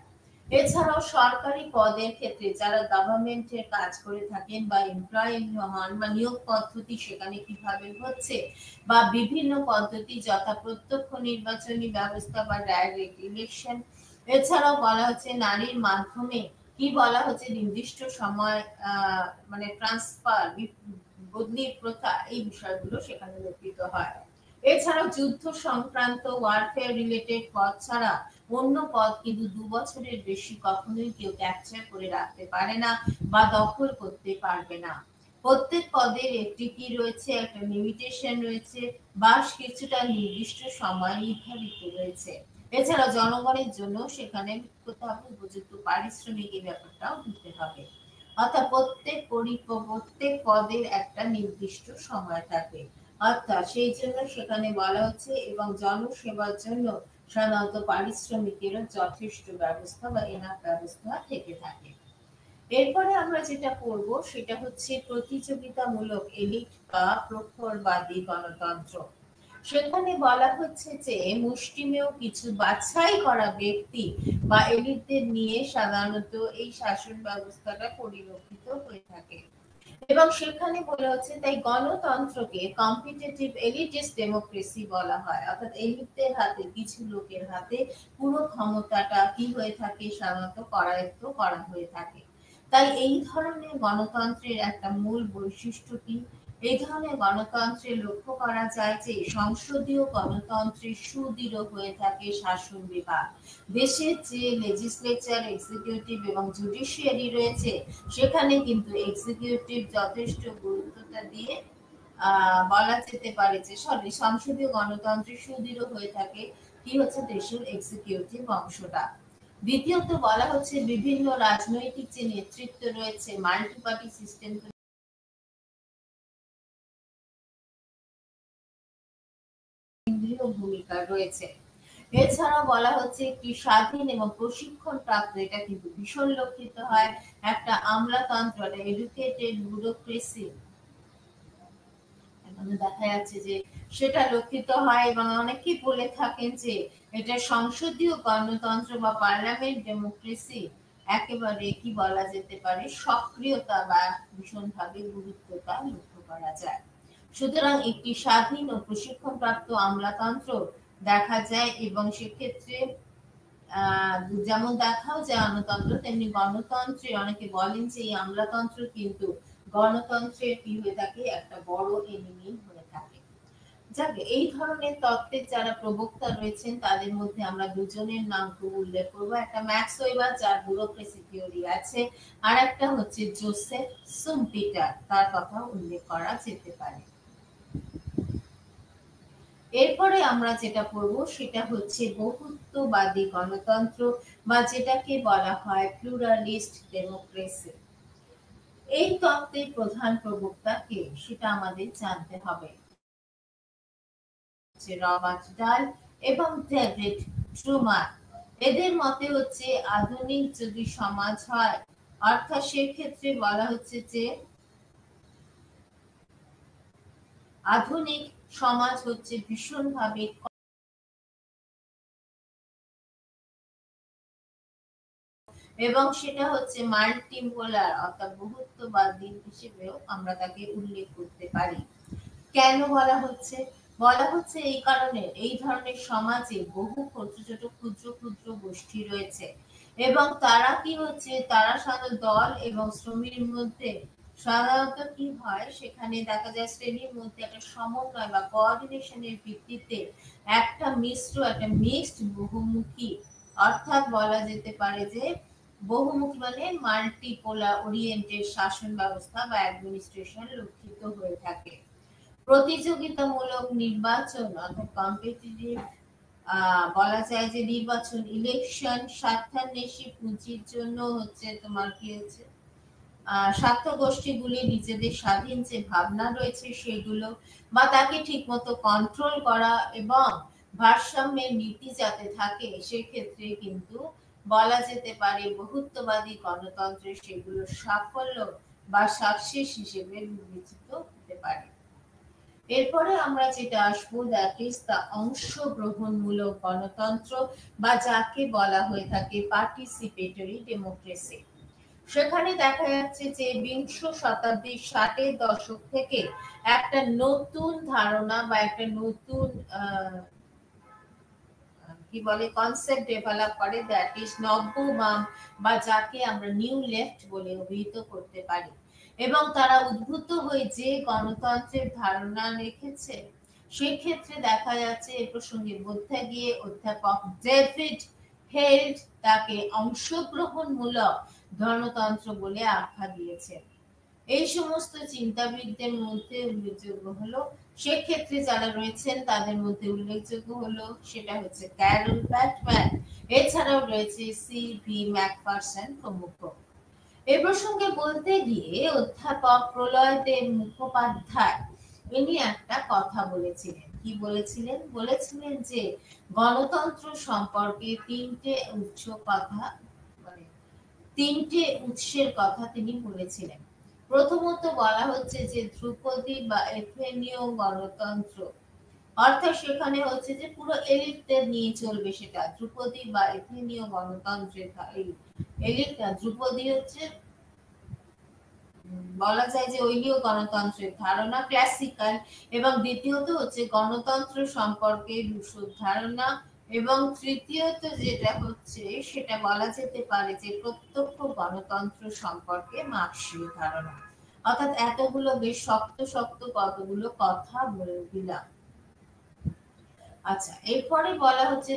এছাড়াও সরকারি পদের ক্ষেত্রে যারা গভর্নমেন্টের কাজ করে থাকেন বা এমপ্লয়ি হন বা নিয়োগ পদ্ধতি সেখানে কিভাবে হচ্ছে বা বিভিন্ন পদ্ধতি যথা প্রত্যক্ষ নির্বাচনী ব্যবস্থা বা ডাইরেক্ট ইলেকশন। এছাড়াও বলা হচ্ছে নারীর মাধ্যমে কি বলা হচ্ছে নির্দিষ্ট সময় মানে ট্রান্সফার বদলির প্রথা, এই বিষয়গুলো সেখানে লক্ষিত হয়। এছাড়াও যুদ্ধ সংক্রান্ত ওয়ারফেয়ার রিলেটেড পদ ছাড়া অন্য পদ কিন্তু 2 বছরের বেশি কখনোই কেউ ক্যাপচার করে রাখতে পারে না বা দখল করতে পারবে না। প্রত্যেক পদের একটি কি রয়েছে, একটা লিমিটেশন রয়েছে বা কিছুটা নির্দিষ্ট সময় নির্ধারিত রয়েছে। এছাড়া জনগণের জন্য সেখানে কোথাও উপযুক্ত পারিশ্রমিকের ব্যাপারটাও দিতে হবে। অর্থাৎ প্রত্যেক পদের একটা নির্দিষ্ট সময় থাকে। অর্থাৎ সেই জন্য সেখানে বলা হচ্ছে এবং জনসেবার জন্য সাধারণত পারিশ্রমিকেরও যথেষ্ট ব্যবস্থা বা এনাফ ব্যবস্থা থেকে থাকে। এরপরে আমরা যেটা করব সেটা হচ্ছে প্রতিযোগিতামূলক এলিট বা প্রখরবাদী গণতন্ত্র। সেখানে বলা হচ্ছে যে মুষ্টিমেয় কিছু বাছাই করা ব্যক্তি বা এলিটদের নিয়ে সাধারণত এই শাসন ব্যবস্থাটা পরিলক্ষিত হয়ে থাকে এবং সেখানে বলা হচ্ছে তাই গণতন্ত্রকে কম্পিটিটিভ এলিটিস্ট ডেমোক্রেসি বলা হয়। অর্থাৎ এলিটদের হাতে, কিছু লোকের হাতে পুরো ক্ষমতাটা কি হয়ে থাকে, সাধারণত করায়ত্ত করা হয়ে থাকে। তাই এই ধরনের গণতন্ত্রের একটা মূল বৈশিষ্ট্য কি, এই ধরনের গণতন্ত্রে লক্ষ্য করা যায় যে সংসদীয় গণতন্ত্রে সুদৃঢ় হয়ে থাকে শাসন বিভাগ। দেশের যে লেজিসলেচার, এক্সিকিউটিভ এবং জুডিশিয়ারি রয়েছে সেখানে কিন্তু এক্সিকিউটিভ যথেষ্ট গুরুত্বটা দিয়ে বলা যেতে পারে যে সংসদীয় গণতন্ত্রে সুদৃঢ় হয়ে থাকে কি হচ্ছে দেশের এক্সিকিউটিভ অংশটা। দ্বিতীয়ত বলা হচ্ছে বিভিন্ন রাজনৈতিক যে নেতৃত্ব রয়েছে মাল্টি পার্টি সিস্টেম ভূমিকা রয়েছে। এছাড়া বলা হচ্ছে একটি স্বাধীন এবং প্রশিক্ষণ প্রাপ্ত, এটা কিন্তু ভীষণ লক্ষিত হয়, একটা আমলাতন্ত্র, এডুকেটেড ব্যুরোক্রেসি দেখা যাচ্ছে যে সেটা লক্ষিত হয় এবং অনেকেই বলে থাকেন যে এটা সংসদীয় গণতন্ত্র বা পার্লামেন্ট ডেমোক্রেসি একেবারে কি বলা যেতে পারে সক্রিয়তা বা ভীষণভাবে গুরুত্বটা লক্ষ্য করা যায়। সুতরাং একটি স্বাধীন ও প্রশিক্ষণপ্রাপ্ত আমলাতন্ত্র দেখা যায় এবং সেক্ষেত্রে যেমন দেখাও যায় গণতন্ত্র, তেমনি গণতন্ত্রে অনেকে বলেন যে এই আমলাতন্ত্র কিন্তু গণতন্ত্রের কি হয়ে থাকে, একটা বড় এনিমি হয়ে থাকে। যাক, এই ধরনের তত্ত্বের যারা প্রবক্তা রয়েছেন তাদের মধ্যে আমরা দুজনের নাম খুব উল্লেখ করবো। একটা ম্যাক্স ওয়েবার, যার ব্যুরোক্রেসি থিওরি আছে, আর একটা হচ্ছে জোসেফ সুম্পিটার, তার কথা উল্লেখ করা যেতে পারে। এরপরে আমরা যেটা পড়বো সেটা হচ্ছে বহুত্ববাদী গণতন্ত্র, বা যেটাকে বলা হয় প্লুরালিস্ট ডেমোক্রেসি। এই তত্ত্বের প্রধান প্রবক্তা কে সেটা আমাদের জানতে হবে। রবার্ট ডাল এবং ডেভিড ট্রুমান। এদের মতে হচ্ছে আধুনিক যদি সমাজ হয়, অর্থাৎ সেক্ষেত্রে বলা হচ্ছে যে আধুনিক সমাজ হচ্ছে ভীষণভাবে এবং সেটা হচ্ছে মাল্টিপোলার অর্থাৎ বহুত্ববাদী হিসেবেও আমরা তাকে উল্লেখ করতে পারি। কেন বলা হচ্ছে? বলা হচ্ছে এই কারণে, এই ধরনের সমাজে বহু ছোট ক্ষুদ্র ক্ষুদ্র গোষ্ঠী রয়েছে এবং তারা কি হচ্ছে, তারা সাধারণত দল এবং শ্রমীর মধ্যে সাধারণত কি হয়, সেখানে দেখা যায় শ্রেণীর মধ্যে একটা সমন্বয় বা কোঅর্ডিনেশনের ভিত্তিতে একটা মিক্সড বহুমুখী, অর্থাৎ বলা যেতে পারে যে বহুমুখী মানে মাল্টিপোলার ওরিয়েন্টেড শাসন ব্যবস্থা বা অ্যাডমিনিস্ট্রেশন লক্ষিত হয়ে থাকে। প্রতিযোগিতামূলক নির্বাচন অর্থাৎ কম্পিটিটিভ, বলা যায় যে নির্বাচন, ইলেকশন, স্বার্থান্বেষী পুঁজির জন্য হচ্ছে তোমার কি হচ্ছে স্বার্থ গোষ্ঠীগুলি নিজেদের স্বাধীন যে ভাবনা রয়েছে সেগুলো বা তাকে ঠিকমতো কন্ট্রোল করা এবং ভারসাম্যের নীতি যাতে থাকে, সেক্ষেত্রে কিন্তু বলা যেতে পারে বহুত্ববাদী গণতন্ত্রের সেগুলো সাফল্য বা সাকসেস হিসেবে বিবেচিত হতে পারে। এরপরে আমরা যেটা আসবো, দ্যাট ইজ দ্য অংশগ্রহণমূলক গণতন্ত্র, বা যাকে বলা হয়ে থাকে পার্টিসিপেটরি ডেমোক্রেসি। সেখানে দেখা যাচ্ছে যে বিংশ শতাব্দীর 60-এর দশক থেকে একটা নতুন ধারণা বা একটা নতুন কি বলে কনসেপ্ট ডেভেলপ করে, দ্যাট ইজ নব্য বাম, বা যাকে আমরা নিউ লেফট বলে অভিহিত করতে পারি। এবং তারা উদ্ভূত হয়ে যে গণতন্ত্রের ধারণা রেখেছে, সেক্ষেত্রে দেখা যাচ্ছে এ প্রসঙ্গে বলতে গিয়ে অধ্যাপক ডেভিড হেল্ড তাকে অংশগ্রহণমূলক গণতন্ত্র বলে আখ্যা দিয়েছেন। এই সমস্ত চিন্তাবিদদের মধ্যে উল্লেখযোগ্য হলো, সেক্ষেত্রে যারা রয়েছেন তাদের মধ্যে উল্লেখযোগ্য হলো সেটা হচ্ছে ক্যারল ব্যাটম্যান, এছাড়াও রয়েছে সি.ভি. ম্যাকফারসন প্রমুখ। এ প্রসঙ্গে বলতে গিয়ে অধ্যাপক প্রলয়দেব মুখোপাধ্যায় ইনি একটা কথা বলেছিলেন। কি বলেছিলেন? বলেছিলেন যে গণতন্ত্র সম্পর্কে তিনটে উৎসের কথা তিনি বলেছিলেন। প্রথমত বলা হচ্ছে যে ধ্রুপদী বা এথেনীয় গণতন্ত্র, অর্থাৎ সেখানে হচ্ছে যে পুরো এলিটদের নিয়ে চলবে, সেটা ধ্রুপদী বা এথেনীয় গণতন্ত্রের এলিট না, ধ্রুপদী হচ্ছে বলা যায় যে ঐলীয় গণতন্ত্রের ধারণা ক্লাসিক্যাল, এবং দ্বিতীয়ত হচ্ছে গণতন্ত্র সম্পর্কে রুশোর ধারণা, এবং তৃতীয়ত যেটা হচ্ছে সেটা বলা যেতে পারে যে প্রত্যক্ষ গণতন্ত্র সম্পর্কে মার্ক্সীয় ধারণা। অর্থাৎ এতগুলো বেশ শক্ত শক্ত কতগুলো কথা বলে দিলাম। আচ্ছা, এরপরে বলা হচ্ছে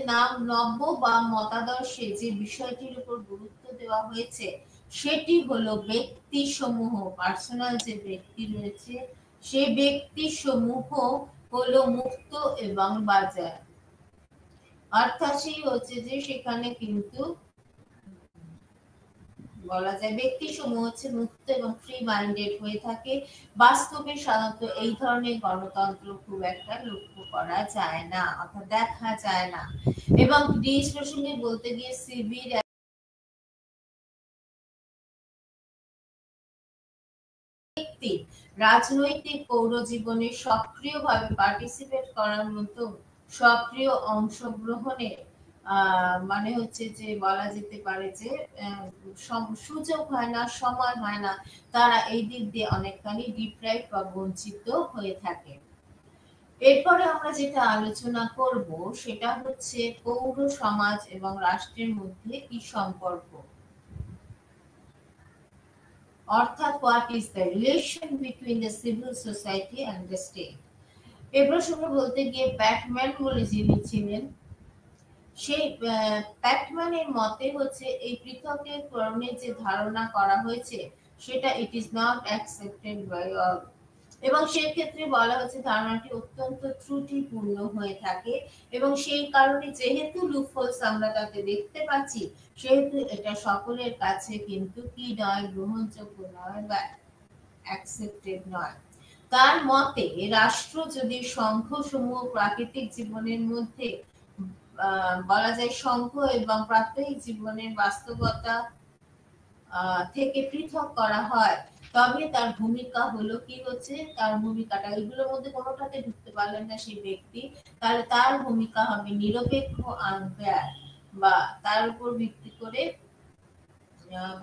নব্য বা মতাদর্শে যে বিষয়টির উপর গুরুত্ব দেওয়া হয়েছে সেটি হলো ব্যক্তি সমূহ, পার্সোনাল যে ব্যক্তি রয়েছে সে ব্যক্তি সমূহ হলো মুক্ত এবং বাজার। অর্থাৎ সেই হচ্ছে যে সেখানে কিন্তু বলা যায় ব্যক্তি সমূহ হচ্ছে মুক্ত এবং ফ্রি মাইন্ডেড হয়ে থাকে। বাস্তবে সাধারণত এই ধরনের গণতন্ত্র খুব একটা লক্ষ্য করা যায় না, অর্থাৎ দেখা যায় না। এবং দেশ প্রসঙ্গে বলতে গিয়ে সিভির ব্যক্তি রাজনৈতিক পৌর জীবনে সক্রিয়ভাবে পার্টিসিপেট করার মতো সক্রিয় অংশগ্রহণের মানে হচ্ছে যে বলা যেতে পারে যে সুযোগ হয় না, সময় হয় না, তারা এই দিক দিয়ে অনেকখানি ডিপ্রাইভ বা বঞ্চিত হয়ে থাকে। এরপরে আমরা যেটা আলোচনা করব সেটা হচ্ছে পৌর সমাজ এবং রাষ্ট্রের মধ্যে কি সম্পর্ক, অর্থাৎ what is the relation between the civil society and the state। এ প্রসঙ্গে বলতে গিয়ে ব্যাটম্যান বলে যিনি ছিলেন, সেই প্যাটম্যানের মতে হচ্ছে এই পৃথকীকরণের যে ধারণা করা হয়েছে সেটা it is not accepted by all, এবং সেই ক্ষেত্রে বলা হচ্ছে ধারণাটি অত্যন্ত ত্রুটিপূর্ণ হয়ে থাকে, এবং সেই কারণে যেহেতু লুপহোলস আমরা তাতে দেখতে পাচ্ছি, সেহেতু এটা সকলের কাছে কিন্তু কি নয়, গ্রহণযোগ্য নয় বা অ্যাকসেপ্টেড নয়। তার মতে রাষ্ট্র যদি সংঘসমূহ প্রাকৃতিক জীবনের মধ্যে বলা যায় সংঘ এবং প্রাত্যহিক জীবনের বাস্তবতা থেকে পৃথক করা হয়, তবে তার ভূমিকা হলো কি হচ্ছে, তার ভূমিকাটা এগুলোর মধ্যে কোনোটাতে ঢুকতে পারলেন না সেই ব্যক্তি, তাহলে তার ভূমিকা হবে নিরপেক্ষ আম্পায়ার, বা তার উপর ভিত্তি করে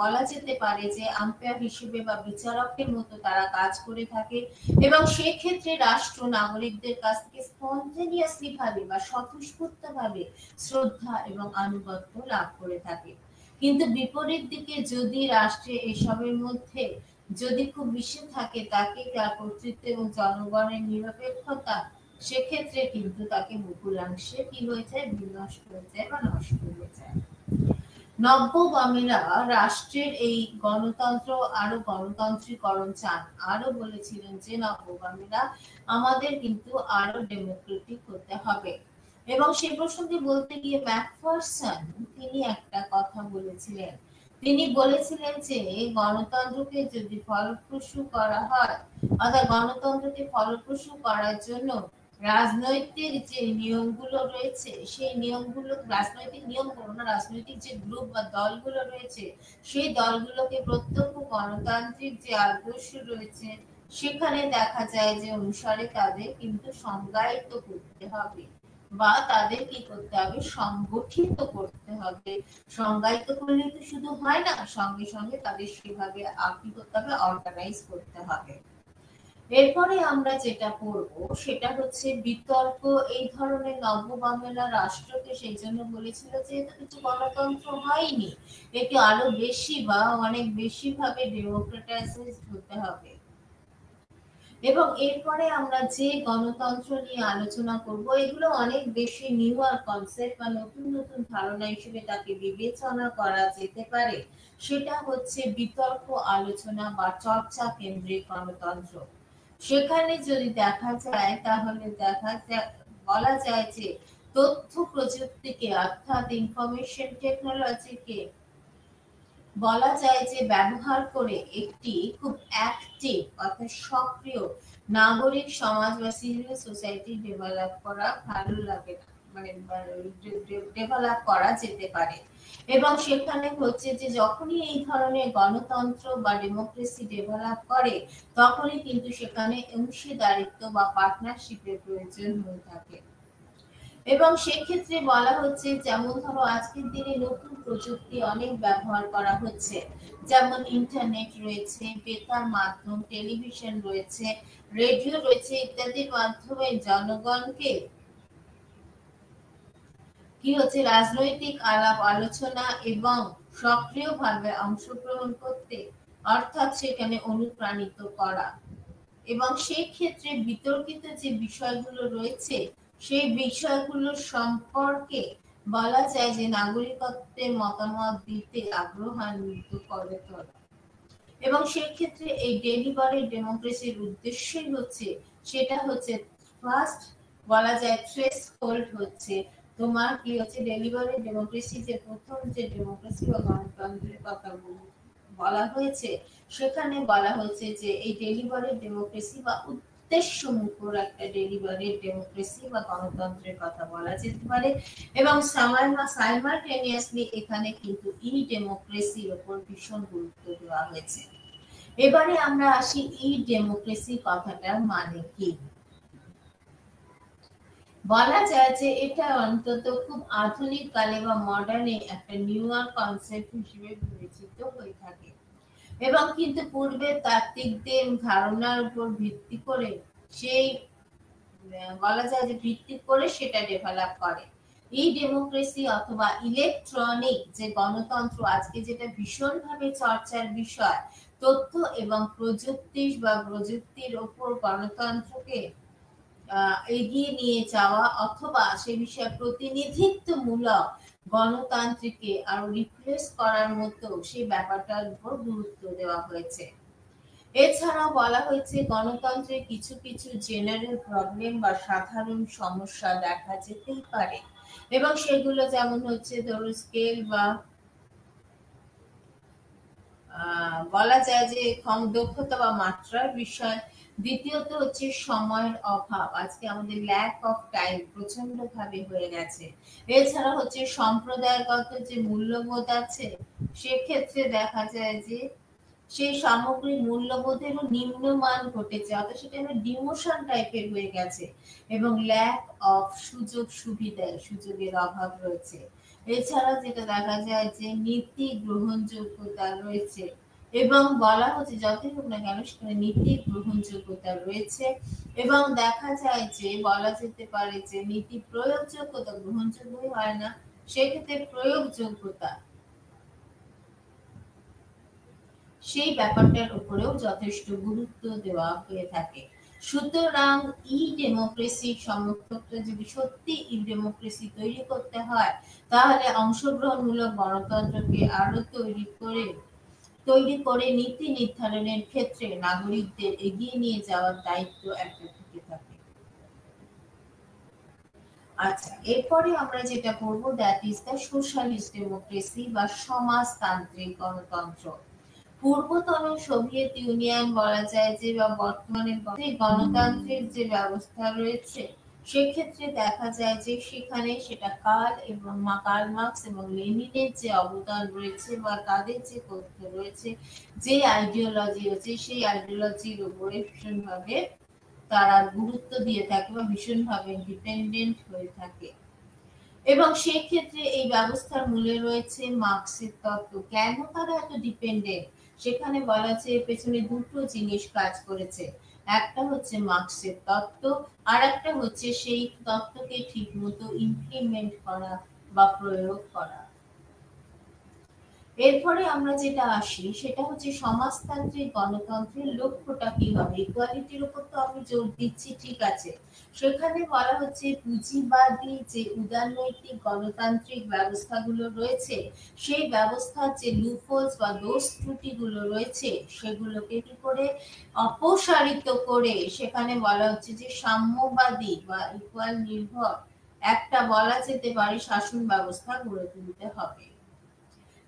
বলা যেতে পারে যে আম্পায়ার হিসেবে বা বিচারকের মতো তারা কাজ করে থাকে, এবং সেক্ষেত্রে রাষ্ট্র নাগরিকদের কাছ থেকে স্পন্টেনিয়াসলি ভাবে বা স্বতঃস্ফূর্ত ভাবে শ্রদ্ধা এবং আনুগত্য লাভ করে থাকে। কিন্তু বিপরীত দিকে যদি রাষ্ট্রে এসবের মধ্যে যদি খুব বেশি থাকে তাকে তার কর্তৃত্ব এবং জনগণের নিরপেক্ষতা, সেক্ষেত্রে কিন্তু তাকে বহুলাংশে কি হয়ে যায়, বিনষ্ট হয়ে যায় বা নষ্ট হয়ে যায়। নব্যবামেরা রাষ্ট্রের এই গণতন্ত্র আরো গণতান্ত্রিকরণ চান, আরো বলেছিলেন যে নব্যবামেরা আমাদের কিন্তু আরো ডেমোক্রেটিক হতে হবে। এবং সে প্রসঙ্গে বলতে গিয়ে ম্যাকফারসন তিনি একটা কথা বলেছিলেন, তিনি বলেছিলেন যে গণতন্ত্রকে যদি ফলপ্রসূ করা হয়, অর্থাৎ গণতন্ত্রকে ফলপ্রসূ করার জন্য রাজনৈতিক যে নিয়মগুলো রয়েছে, সেই নিয়মগুলো, রাজনৈতিক নিয়মগুলো না, রাজনৈতিক যে গ্রুপ বা দলগুলো রয়েছে, সেই দলগুলোকে প্রত্যক্ষ গণতান্ত্রিক যে আদর্শ রয়েছে সেখানে দেখা যায় যে অনুসারে তাদের কিন্তু সংজ্ঞায়িত করতে হবে, বা তাদের কি করতে হবে, সংগঠিত করতে হবে। সংজ্ঞায়িত করলে তো শুধু হয় না, সঙ্গে সঙ্গে তাদের সেভাবে কি করতে হবে, অর্গানাইজ করতে হবে। এরপরে আমরা যেটা পড়বো সেটা হচ্ছে বিতর্ক। এই ধরনের নব্যবামেরা রাষ্ট্রকে সেই জন্য বলেছিল যে এটা কিছু গণতন্ত্র হয়নি, একে আরো বেশি বা অনেক বেশি ভাবে ডেমোক্রেটাইজ হতে হবে। এবং এরপরে আমরা যে গণতন্ত্র নিয়ে আলোচনা করব, এগুলো অনেক বেশি নিউয়ার কনসেপ্ট বা নতুন নতুন ধারণা হিসেবে তাকে বিবেচনা করা যেতে পারে, সেটা হচ্ছে বিতর্ক আলোচনা বা চর্চা কেন্দ্রিক গণতন্ত্র। সেখানে যদি দেখা যায় তাহলে বলা যায় যে তথ্য প্রযুক্তিকে, অর্থাৎ ইনফরমেশন টেকনোলজিকে বলা যায় যে ব্যবহার করে একটি খুব অ্যাক্টিভ অর্থাৎ সক্রিয় নাগরিক সমাজ বা সিভিল সোসাইটি ডেভেলপ করা ভালো লাগে, মানে ডেভেলপ করা যেতে পারে। এবং সেখানে হচ্ছে যে যখনই এই ধরনের গণতন্ত্র বা ডেমোক্রেসি ডেভেলপ করে, তখনই কিন্তু সেখানে অংশীদারিত্ব বা পার্টনারশিপের প্রয়োজন হয়ে থাকে। এবং সেক্ষেত্রে বলা হচ্ছে, যেমন ধরো আজকের দিনে নতুন প্রযুক্তি অনেক ব্যবহার করা হচ্ছে, যেমন ইন্টারনেট রয়েছে, বেতার মাধ্যম, টেলিভিশন রয়েছে, রেডিও রয়েছে, ইত্যাদির মাধ্যমে জনগণকে কি হচ্ছে, রাজনৈতিক আলাপ আলোচনা এবং সক্রিয়ভাবে অংশগ্রহণ করতে, অর্থাৎ সেখানে অনুপ্রাণিত করা। এবং সেই ক্ষেত্রে বিতর্কিত যে বিষয়গুলো রয়েছে সেই বিষয়গুলো সম্পর্কে বলা যায় যে নাগরিকত্বের মতামত দিতে আগ্রহান্বিত করে তোলা। এবং সেক্ষেত্রে এই ডেলিভারি ডেমোক্রেসির উদ্দেশ্যই হচ্ছে, সেটা হচ্ছে ফার্স্ট বলা যায় থ্রেশহোল্ড হচ্ছে তোমার কি হচ্ছে, ডেলিভারি ডেমোক্রেসি যে প্রথম যে ডেমোক্রেসি বা গণতন্ত্রের কথা বলা হয়েছে, সেখানে বলা হয়েছে যে এই ডেলিভারি ডেমোক্রেসি বা উদ্দেশ্য মুখর একটা ডেলিভারি ডেমোক্রেসি বা গণতন্ত্রের কথা বলা যেতে পারে। এবং সাইমালটেনিয়াসলি এখানে কিন্তু ই ডেমোক্রেসির উপর ভীষণ গুরুত্ব দেওয়া হয়েছে। এবারে আমরা আসি ই ডেমোক্রেসি কথাটার মানে কি। বলা যায় যে এটা অন্তত খুব আধুনিক কালে বা মডার্নে একটা নিউয়ার কনসেপ্ট হিসেবে বিবেচিত হয়ে থাকে, এবং কিন্তু পূর্বে তাত্ত্বিকদের ধারণার উপর ভিত্তি করে সেই বলা যায় যে ভিত্তি করে সেটা ডেভেলপ করে। এই ডেমোক্রেসি অথবা ইলেকট্রনিক যে গণতন্ত্র আজকে যেটা ভীষণভাবে চর্চার বিষয়, তথ্য এবং প্রযুক্তির ওপর গণতন্ত্রকে এগিয়ে নিয়ে যাওয়া অথবা সে বিষয়ে প্রতিনিধিত্বমূলক গণতান্ত্রিককে আরো রিপ্লেস করার মতো সেই ব্যাপারটার উপর গুরুত্ব দেওয়া হয়েছে। এছাড়াও বলা হয়েছে গণতন্ত্রের কিছু কিছু জেনারেল প্রবলেম বা সাধারণ সমস্যা দেখা যেতেই পারে, এবং সেগুলো যেমন হচ্ছে ধরো স্কেল বা বলা যায় যে কম দক্ষতা বা মাত্রার বিষয়। দ্বিতীয়ত হচ্ছে সময়ের অভাব, আজকে আমাদের ল্যাক অফ টাইম প্রচন্ড ভাবে হয়ে গেছে। এছাড়া হচ্ছে সম্প্রদায়গত যে মূল্যবোধ আছে, সেক্ষেত্রে দেখা যায় যে সেই সামগ্রিক মূল্যবোধেরও নিম্নমান ঘটেছে, অর্থাৎ সেটা ডিমোশন টাইপের হয়ে গেছে, এবং ল্যাক অফ সুযোগের অভাব রয়েছে। এছাড়া যেটা দেখা যায় যে নীতি গ্রহণযোগ্যতা রয়েছে, এবং বলা হচ্ছে যতই হোক না কেন সেখানে নীতি গ্রহণযোগ্যতা রয়েছে, এবং দেখা যায় যে বলা যেতে পারে যে নীতি প্রয়োগযোগ্যতা গ্রহণযোগ্যই হয় না, সেক্ষেত্রে প্রয়োগযোগ্যতা সেই ব্যাপারটার উপরেও যথেষ্ট গুরুত্ব দেওয়া হয়ে থাকে। সুতরাং ই ডেমোক্রেসির সমর্থকরা যদি সত্যি ই ডেমোক্রেসি তৈরি করতে হয়, তাহলে অংশগ্রহণমূলক গণতন্ত্রকে আরো তৈরি করে নীতি নির্ধারণের ক্ষেত্রে নাগরিকদের এগিয়ে নিয়ে যাওয়ার দায়িত্ব একটা থেকে থাকে। আচ্ছা, এরপরে আমরা যেটা করব that is the socialist democracy বা সমাজতান্ত্রিক গণতন্ত্র। পূর্বতন সোভিয়েত ইউনিয়ন বলা যায় যে বা বর্তমানে গণতান্ত্রিক যে ব্যবস্থা রয়েছে, সেক্ষেত্রে দেখা যায় যে সেখানে সেটা কার্ল মার্কস এবং লেনিনের যে অবদান রয়েছে বা তাদের যে তথ্য রয়েছে, যে আইডিওলজি রয়েছে, সেই আইডিওলজির উপরে ভীষণভাবে তারা গুরুত্ব দিয়ে থাকে বা ভীষণভাবে ডিপেন্ডেন্ট হয়ে থাকে। এবং সেক্ষেত্রে এই ব্যবস্থার মূলে রয়েছে মার্কসের তত্ত্ব। কেন তারা এত ডিপেন্ডেন্ট, সেখানে বলা আছে এর পেছনে দুটো জিনিস কাজ করেছে। একটা হচ্ছে মার্কসের তত্ত্ব, আর একটা হচ্ছে সেই তত্ত্বকে ঠিক মতো ইমপ্লিমেন্ট করা বা প্রয়োগ করা। এরপরে আমরা যেটা আসি সেটা হচ্ছে সমাজতান্ত্রিক গণতন্ত্রের লক্ষ্যটা কি হবে। ইকুয়ালিটির উপর তো আমি জোর দিচ্ছি, ঠিক আছে, সেখানে বলা হচ্ছে পুঁজিবাদী যে উদারনৈতিক গণতান্ত্রিক ব্যবস্থাগুলো রয়েছে, সেই ব্যবস্থার যে লুপহোলস বা দোষ ত্রুটিগুলো রয়েছে, সেগুলোকে কি করে অপসারিত করে সেখানে বলা হচ্ছে যে সাম্যবাদী বা ইকুয়াল নির্ভর একটা বলা যেতে পারে শাসন ব্যবস্থা গড়ে তুলতে হবে।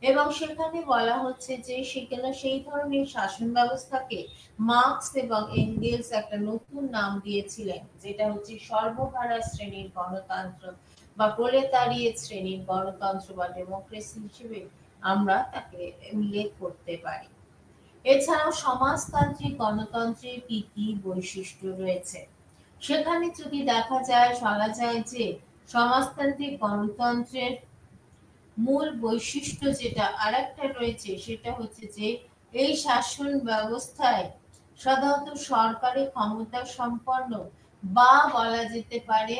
এবং সেখানে বলা হচ্ছে যে সেখানে সেই ধরনের শাসন ব্যবস্থাকে মার্কস এবং এঙ্গেলস একটা নতুন নাম দিয়েছিলেন, যেটা হচ্ছে সর্বহারা শ্রেণীর গণতন্ত্র বা প্রলেতারিয়েট শ্রেণীর গণতন্ত্র বা ডেমোক্রেসি হিসেবে আমরা তাকে উল্লেখ করতে পারি। এছাড়াও সমাজতান্ত্রিক গণতন্ত্রের কি কি বৈশিষ্ট্য রয়েছে, সেখানে যদি দেখা যায় বলা যায় যে সমাজতান্ত্রিক গণতন্ত্রের মূল বৈশিষ্ট্য যেটা আরেকটা রয়েছে, সেটা হচ্ছে যে এই শাসন ব্যবস্থায় সাধারণত সরকারি ক্ষমতা সম্পন্ন বা বলা যেতে পারে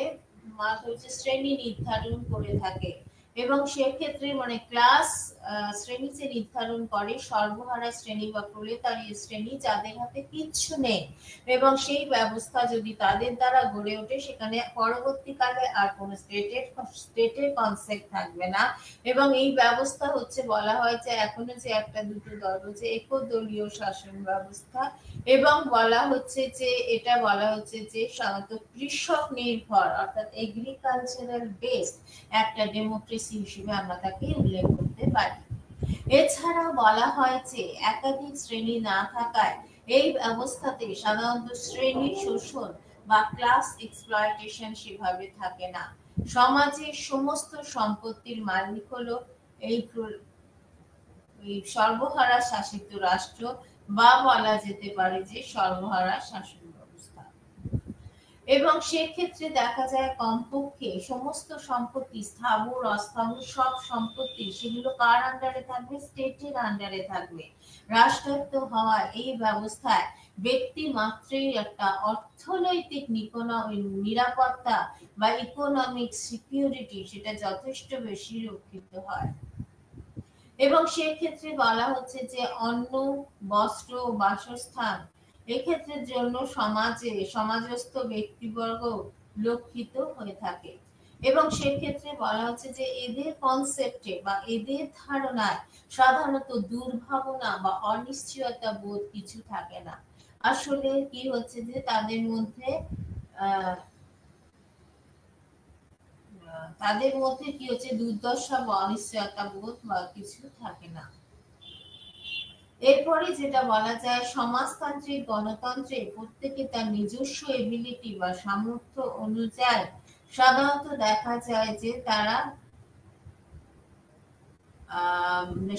শ্রেণী নির্ধারণ করে থাকে, এবং সেক্ষেত্রে মানে ক্লাস শ্রেণী যে নির্ধারণ করে সর্বহারা শ্রেণী বা প্রলেতারিয়েট শ্রেণী, যাদের হাতে কিচ্ছু নেই, এবং সেই ব্যবস্থা যদি তাদের দ্বারা গড়ে ওঠে, সেখানে পরবর্তীকালে আর কোনো স্টেটের কনসেপ্ট থাকবে না, এবং এই ব্যবস্থা হচ্ছে বলা হয় যে এখনো যে একটা দুটো দল হচ্ছে একদলীয় শাসন ব্যবস্থা, এবং বলা হচ্ছে যে এটা বলা হচ্ছে যে সাধারণত কৃষক নির্ভর অর্থাৎ এগ্রিকালচারাল বেসড একটা ডেমোক্রেসি হিসেবে আমরা তাকে উল্লেখ করতে পারি। এছাড়াও বলা হয় যে একাধিক শ্রেণী না থাকায় এই ব্যবস্থাতে সাধারণত শ্রেণী শোষণ বা ক্লাস এক্সপ্লয়টেশন সেভাবে থাকে না। সমাজের সমস্ত সম্পত্তির মালিক হলো এই সর্বহারা শাসিত রাষ্ট্র বা বলা যেতে পারে যে সর্বহারা শাসন ব্যবস্থা। এবং সেক্ষেত্রে দেখা যায় কমপক্ষে সমস্ত সম্পত্তি, স্থাবর অস্থাবর সব সম্পত্তি, সেগুলো কার আন্ডারে থাকবে? স্টেটের আন্ডারে থাকবে। রাষ্ট্রায়ত্ত হওয়া এই ব্যবস্থায় ব্যক্তি মাত্রই একটা অর্থনৈতিক নিরাপত্তা বা ইকোনমিক সিকিউরিটি সেটা যথেষ্ট বেশি রক্ষিত হয়। এবং সেক্ষেত্রে বলা হচ্ছে যে অন্ন, বস্ত্র, বাসস্থান এক্ষেত্রের জন্য সমাজস্থ ব্যক্তিবর্গ লক্ষিত হয়ে থাকে এবং সেক্ষেত্রে বলা হচ্ছে যে এদের কনসেপ্টে বা এদের ধারণায় সাধারণত দুর্ভাবনা বা অনিশ্চয়তা বোধ কিছু থাকে না। আসলে কি হচ্ছে যে তাদের মধ্যে কি হচ্ছে দুর্দশা বা অনিশ্চয়তা বোধ বা কিছু থাকে না। এরপরে যেটা বলা যায়, সমাজতান্ত্রিক গণতন্ত্রে প্রত্যেকে তার নিজস্ব এবিলিটি বা সামর্থ্য অনুযায়ী সাধারণত দেখা যায় যে তারা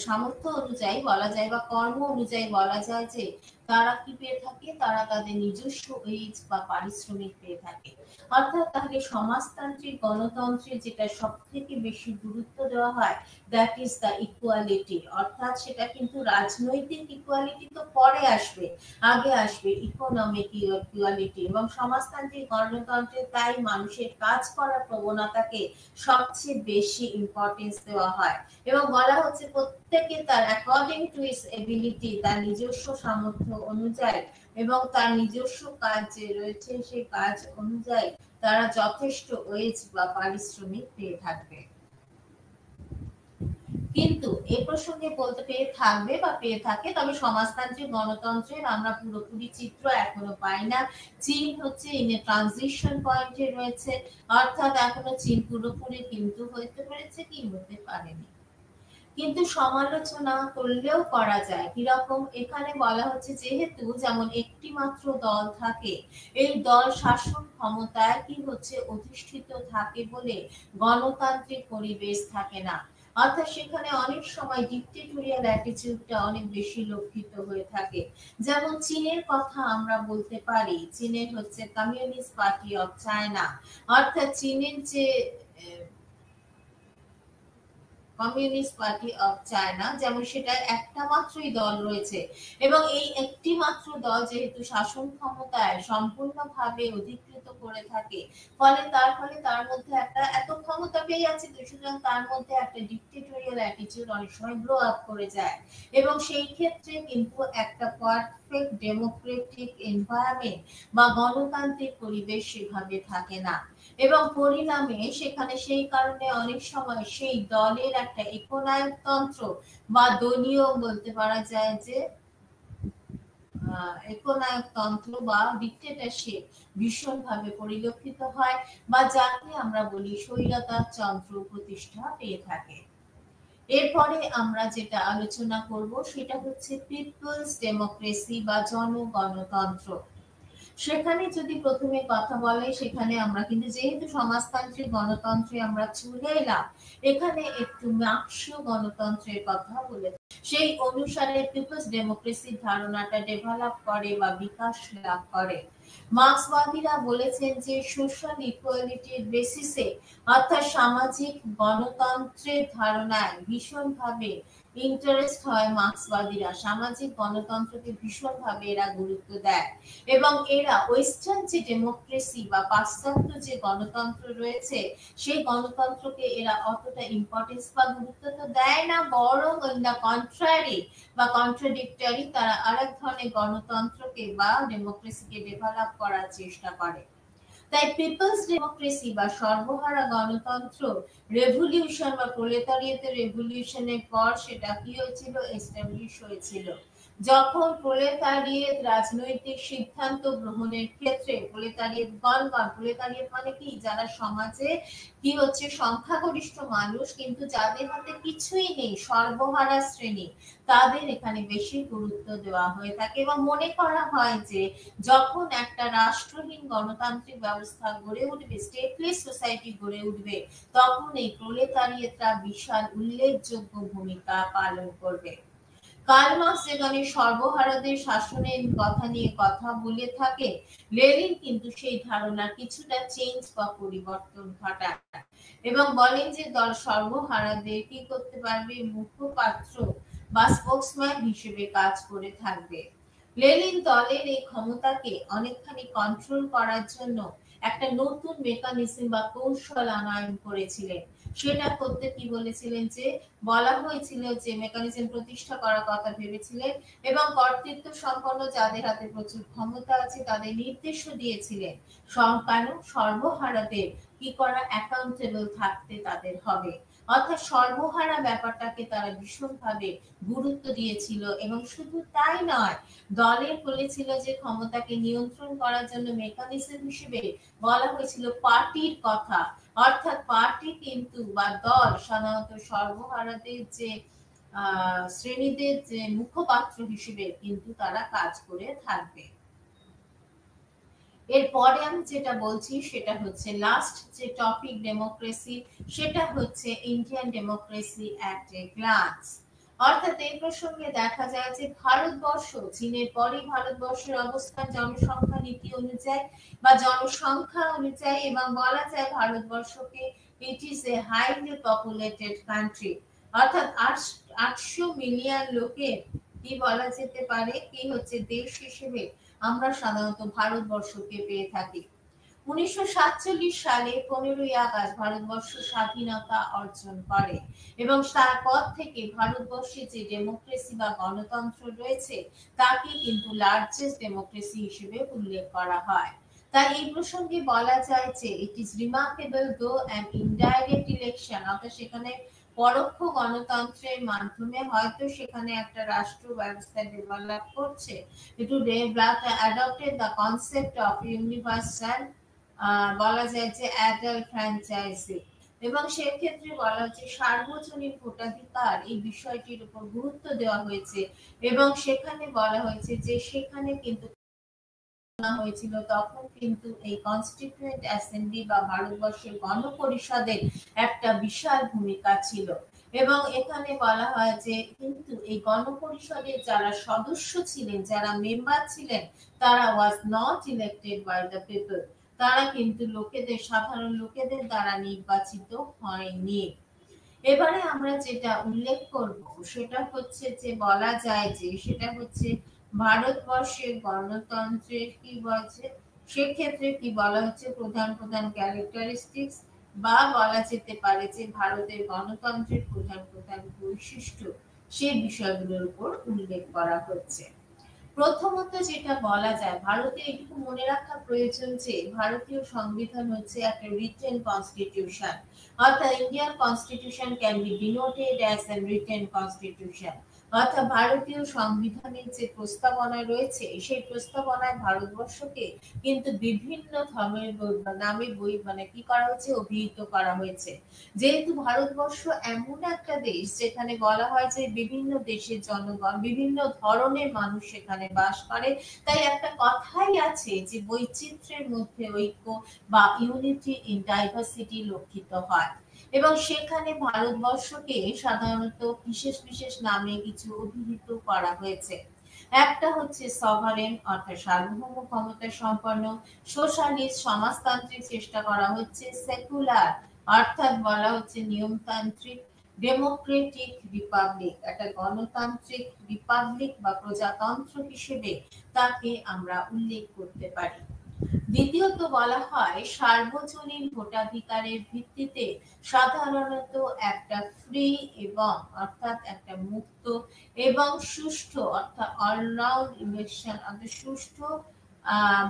সামর্থ্য অনুযায়ী বলা যায় বা কর্ম অনুযায়ী বলা যায় যে তারা কি পেয়ে থাকে, তারা তাদের নিজস্ব ওয়েজ বা পারিশ্রমিক পেয়ে থাকে। অর্থাৎ তাহলে সমাজতান্ত্রিক গণতন্ত্রে যেটা সব থেকে বেশি গুরুত্ব দেওয়া হয় দ্যাট ইজ দ্য ইকুয়ালিটি। অর্থাৎ সেটা কিন্তু রাজনৈতিক ইকুয়ালিটি তো পরে আসবে, আগে আসবে ইকোনমিক ইকুয়ালিটি। এবং সমাজতান্ত্রিক গণতন্ত্রে তাই মানুষের কাজ করার প্রবণতাকে সবচেয়ে বেশি ইম্পর্টেন্স দেওয়া হয় এবং বলা হচ্ছে প্রত্যেকে তার অ্যাকর্ডিং টু হিজ এবিলিটি, তার নিজস্ব সামর্থ্য অনুযায়ী এবং তার নিজস্ব কাজ যে রয়েছে সেই কাজ অনুযায়ী তারা যথেষ্ট ওয়েজ বা পারিশ্রমিক পেয়ে থাকবে। কিন্তু এ প্রসঙ্গে বলতে পেয়ে থাকবে বা পেয়ে থাকে, তবে সমাজতান্ত্রিক গণতন্ত্রের আমরা পুরোপুরি চিত্র এখনো পাই না। চীন হচ্ছে ইন এ ট্রানজিশন পয়েন্টে রয়েছে, অর্থাৎ এখনো চীন পুরোপুরি কিন্তু হইতে পেরেছে কি হতে পারেনি। কিন্তু সমালোচনা করলেও করা যায় কিরকম, এখানে বলা হচ্ছে যেহেতু যেমন একটি মাত্র দল থাকে, এই দল শাসন ক্ষমতায় কি হচ্ছে অধিষ্ঠিত থাকে বলে গণতান্ত্রিক পরিবেশ থাকে না। অর্থাৎ সেখানে অনেক সময় ডিক্টেটোরিয়াল অ্যাটিটিউডটা অনেক বেশি লক্ষিত হয়ে থাকে। যেমন চীনের কথা আমরা বলতে পারি, চীনের হচ্ছে কমিউনিস্ট পার্টি অফ চায়না। অর্থাৎ চীনের যে কমিউনিস্ট পার্টি অফ চায়না, যেমন সেটা একটা মাত্রই দল রয়েছে এবং এই একটি মাত্র দল যেহেতু শাসন ক্ষমতায় সম্পূর্ণভাবে অধিকৃত করে থাকে, ফলে তার মধ্যে একটা এত ক্ষমতা পেয়ে আছে, সুতরাং তার মধ্যে একটা ডিক্টেটোরিয়াল অ্যাটিটিউড অনেক সময় গ্রো আপ করে যায় এবং সেই ক্ষেত্রে কিন্তু একটা পারফেক্ট ডেমোক্রেটিক এনভায়রনমেন্ট বা গণতান্ত্রিক পরিবেশ সেভাবে থাকে না এবং পরিণামে সেখানে সেই কারণে অনেক সময় সেই দলের একটা একনায়কতন্ত্র বা দলীয় বলতে পারা যায় যে একনায়কতন্ত্র বা ডিক্টেটরশিপ ভীষণভাবে পরিলক্ষিত হয় বা যাকে আমরা বলি স্বৈরতান্ত্র প্রতিষ্ঠা পেয়ে থাকে। এরপরে আমরা যেটা আলোচনা করব সেটা হচ্ছে পিপলস ডেমোক্রেসি বা জনগণতন্ত্র। সেখানে যদি প্রথমে কথা বলে, সেখানে আমরা কিন্তু যেহেতু সমাজতান্ত্রিক গণতন্ত্রে আমরা চলে এলাম, এখানে একটু মার্ক্সীয় গণতন্ত্রের কথা বলে সেই অনুসারে পিপলস ডেমোক্রেসির ধারণাটা ডেভেলপ করে বা বিকাশ লাভ করে। মার্ক্সবাদীরা বলেছেন যে সোশ্যাল ইকুয়ালিটির বেসিসে অর্থাৎ সামাজিক গণতন্ত্রের ধারণায় ভীষণভাবে ইন্টারেস্ট হয় মার্ক্সবাদীরা, সামাজিক গণতন্ত্রকে ভীষণভাবে এরা গুরুত্ব দেয় এবং এরা ওয়েস্টার্ন যে ডেমোক্রেসি বা পাশ্চাত্য যে গণতন্ত্র রয়েছে সেই গণতন্ত্রকে এরা অতটা ইম্পর্টেন্স বা গুরুত্ব তো দেয় না, বরং ইন দ্য কন্ট্রারি বা কন্ট্রাডিক্টরি তারা আরেক ধরনের গণতন্ত্রকে বা ডেমোক্রেসিকে ডেভেলপ করার চেষ্টা করে। তাই পিপলস ডেমোক্রেসি বা সর্বহারা গণতন্ত্র রেভলিউশন বা প্রলেতারিয়েতের রেভলিউশনের পর সেটা কি হয়েছিল, এস্টাবলিশ হয়েছিল। যখন প্রলেতারিয়েত রাজনৈতিক সিদ্ধান্ত গ্রহণের ক্ষেত্রে প্রলেতারিয়েত মানে কি, যারা সমাজে কি হচ্ছে সংখ্যাগরিষ্ঠ মানুষ কিন্তু যাদের হাতে কিছুই নেই, সর্বহারা শ্রেণী, তাদের এখানে বেশি গুরুত্ব দেওয়া হয়ে থাকে এবং মনে করা হয় যে যখন একটা রাষ্ট্রহীন গণতান্ত্রিক ব্যবস্থা গড়ে উঠবে, স্টেটলেস সোসাইটি গড়ে উঠবে, তখন এই প্রলেতারিয়েতরা বিশাল উল্লেখযোগ্য ভূমিকা পালন করবে। কার্ল মার্কস যেখানে সর্বহারাদের শাসনের কথা নিয়ে কথা বলে থাকে, লেনিন কিন্তু সেই ধারণা কিছুটা চেঞ্জ বা পরিবর্তন ঘটায় এবং বলেন যে দল সর্বহারাদের কি করতে পারবে, মুখপাত্র বা স্পোকসম্যান হিসেবে কাজ করে থাকবে। লেনিন দলের এই ক্ষমতাকে অনেকখানি কন্ট্রোল করার জন্য একটা নতুন মেকানিজম বা কৌশল আনয়ন করেছিলেন। সেটা করতে কি বলেছিলেন, যে বলা হয়েছিল যে মেকানিজম প্রতিষ্ঠা করার কথা ভেবেছিলেন এবং কর্তৃত্ব সম্পন্ন যাদের হাতে প্রচুর ক্ষমতা আছে তাদের নির্দেশও দিয়েছিলেন কারণ সর্বহারাদের কি করা, অ্যাকাউন্টেবল থাকতে তাদের হবে। অর্থাৎ সর্বহারা ব্যাপারটাকে তারা ভীষণভাবে গুরুত্ব দিয়েছিল এবং শুধু তাই নয়, দলের বলেছিল যে ক্ষমতাকে নিয়ন্ত্রণ করার জন্য মেকানিজম হিসেবে বলা হয়েছিল পার্টির কথা। অর্থাৎ পার্টি কিন্তু বা দল সাধারণত সর্বহারাদের যে শ্রেণীদের যে মুখপাত্র হিসেবে কিন্তু তারা কাজ করে থাকবে। এরপরে আমি যেটা বলছি সেটা হচ্ছে লাস্ট যে টপিক ডেমোক্রেসি, সেটা হচ্ছে Indian democracy at a glance. অর্থাৎ এই প্রসঙ্গে দেখা যায় যে ভারতবর্ষ চীনের পরে ভারতবর্ষের অবস্থান জনসংখ্যা নীতি অনুযায়ী বা জনসংখ্যা অনুযায়ী, এবং বলা যায় ভারতবর্ষকে it is a highly populated country. অর্থাৎ 800 মিলিয়ন লোকের কি বলা যেতে পারে কি হচ্ছে দেশ হিসেবে আমরা সাধারণত ভারতবর্ষকে পেয়ে থাকি। 1947 সালে 15ই আগস্ট ভারতবর্ষ স্বাধীনতা অর্জন করে এবং তারপর থেকে ভারতবর্ষে যে ডেমোক্রেসি বা গণতন্ত্র রয়েছে তাকে কিন্তু লার্জেস্ট ডেমোক্রেসি হিসেবে উল্লেখ করা হয়। তাই এই প্রসঙ্গে বলা যায় যে ইট ইজ রিমার্কেবল দো অ্যান ইনডাইরেক্ট ইলেকশন, অর্থাৎ সেখানে পরোক্ষ গণতন্ত্রের মাধ্যমে হয়তো সেখানে একটা রাষ্ট্র ব্যবস্থা ডেভেলপ করছে। Today black adopted the concept of universal বলা যায় যে অ্যাডাল্ট ফ্র্যাঞ্চাইজি, এবং সেক্ষেত্রে বলা হচ্ছে সার্বজনীন ভোটাধিকার এই বিষয়টির উপর গুরুত্ব দেওয়া হয়েছে এবং সেখানে বলা হয়েছে যে সেখানে কিন্তু হয়েছিল তখন কিন্তু এই কনস্টিটিউয়েন্ট অ্যাসেম্বলি বা ভারতবর্ষের গণপরিষদের একটা বিশাল ভূমিকা ছিল। এবং এখানে বলা হয় যে কিন্তু এই গণপরিষদের যারা সদস্য ছিলেন, যারা মেম্বার ছিলেন, তারা was not elected by the people, তারা কিন্তু লোকেদের, সাধারণ লোকেদের দ্বারা নির্বাচিত হয়নি। এবারে আমরা যেটা উল্লেখ করব সেটা হচ্ছে যে বলা যায় যে সেটা হচ্ছে ভারতবর্ষের গণতন্ত্রের কি বলছে, সেক্ষেত্রে কি বলা হচ্ছে প্রধান প্রধান ক্যারেক্টারিস্টিক্স বা বলা যেতে পারে যে ভারতের গণতন্ত্রের প্রধান প্রধান বৈশিষ্ট্য, সেই বিষয়গুলোর উপর উল্লেখ করা হচ্ছে। প্রথমত যেটা বলা যায়, ভারতে একটু মনে রাখা প্রয়োজন যে ভারতীয় সংবিধান হচ্ছে একটা রিটেন কনস্টিটিউশন, অর্থাৎ Indian constitution can be denoted as a written constitution. অর্থাৎ ভারতীয় সংবিধানের যে প্রস্তাবনা রয়েছে সেই প্রস্তাবনায় ভারতবর্ষকে কিন্তু বিভিন্ন ধর্মের নামে বই মানে কি করা হয়েছে, অভিহিত করা হয়েছে। যেহেতু ভারতবর্ষ এমন একটা দেশ যেখানে বলা হয় যে বিভিন্ন দেশের জনগণ, বিভিন্ন ধরনের মানুষ সেখানে বাস করে, তাই একটা কথাই আছে যে বৈচিত্র্যের মধ্যে ঐক্য বা ইউনিটি ইন ডাইভার্সিটি লক্ষিত হয়। এবং সেখানে ভারতবর্ষকে সাধারণত বিশেষ বিশেষ নামে কিছু অভিহিত করা হয়েছে। একটা হচ্ছে সভারেন অর্থাৎ সার্বভৌম ক্ষমতা সম্পন্ন, সোশ্যালিস্ট সমাজতান্ত্রিক চেষ্টা করা হচ্ছে, সেকুলার অর্থাৎ বলা হচ্ছে নিয়মতান্ত্রিক, ডেমোক্রেটিক রিপাবলিক একটা গণতান্ত্রিক রিপাবলিক বা প্রজাতন্ত্র হিসেবে তাকে আমরা উল্লেখ করতে পারি। দ্বিতীয়ত বলা হয় সার্বজনীন ভোটাধিকারের ভিত্তিতে সাধারণত একটা ফ্রি এবং অর্থাৎ একটা মুক্ত এবং সুষ্ঠু অর্থাৎ অলরাউন্ড ইলেকশন, অর্থাৎ সুষ্ঠু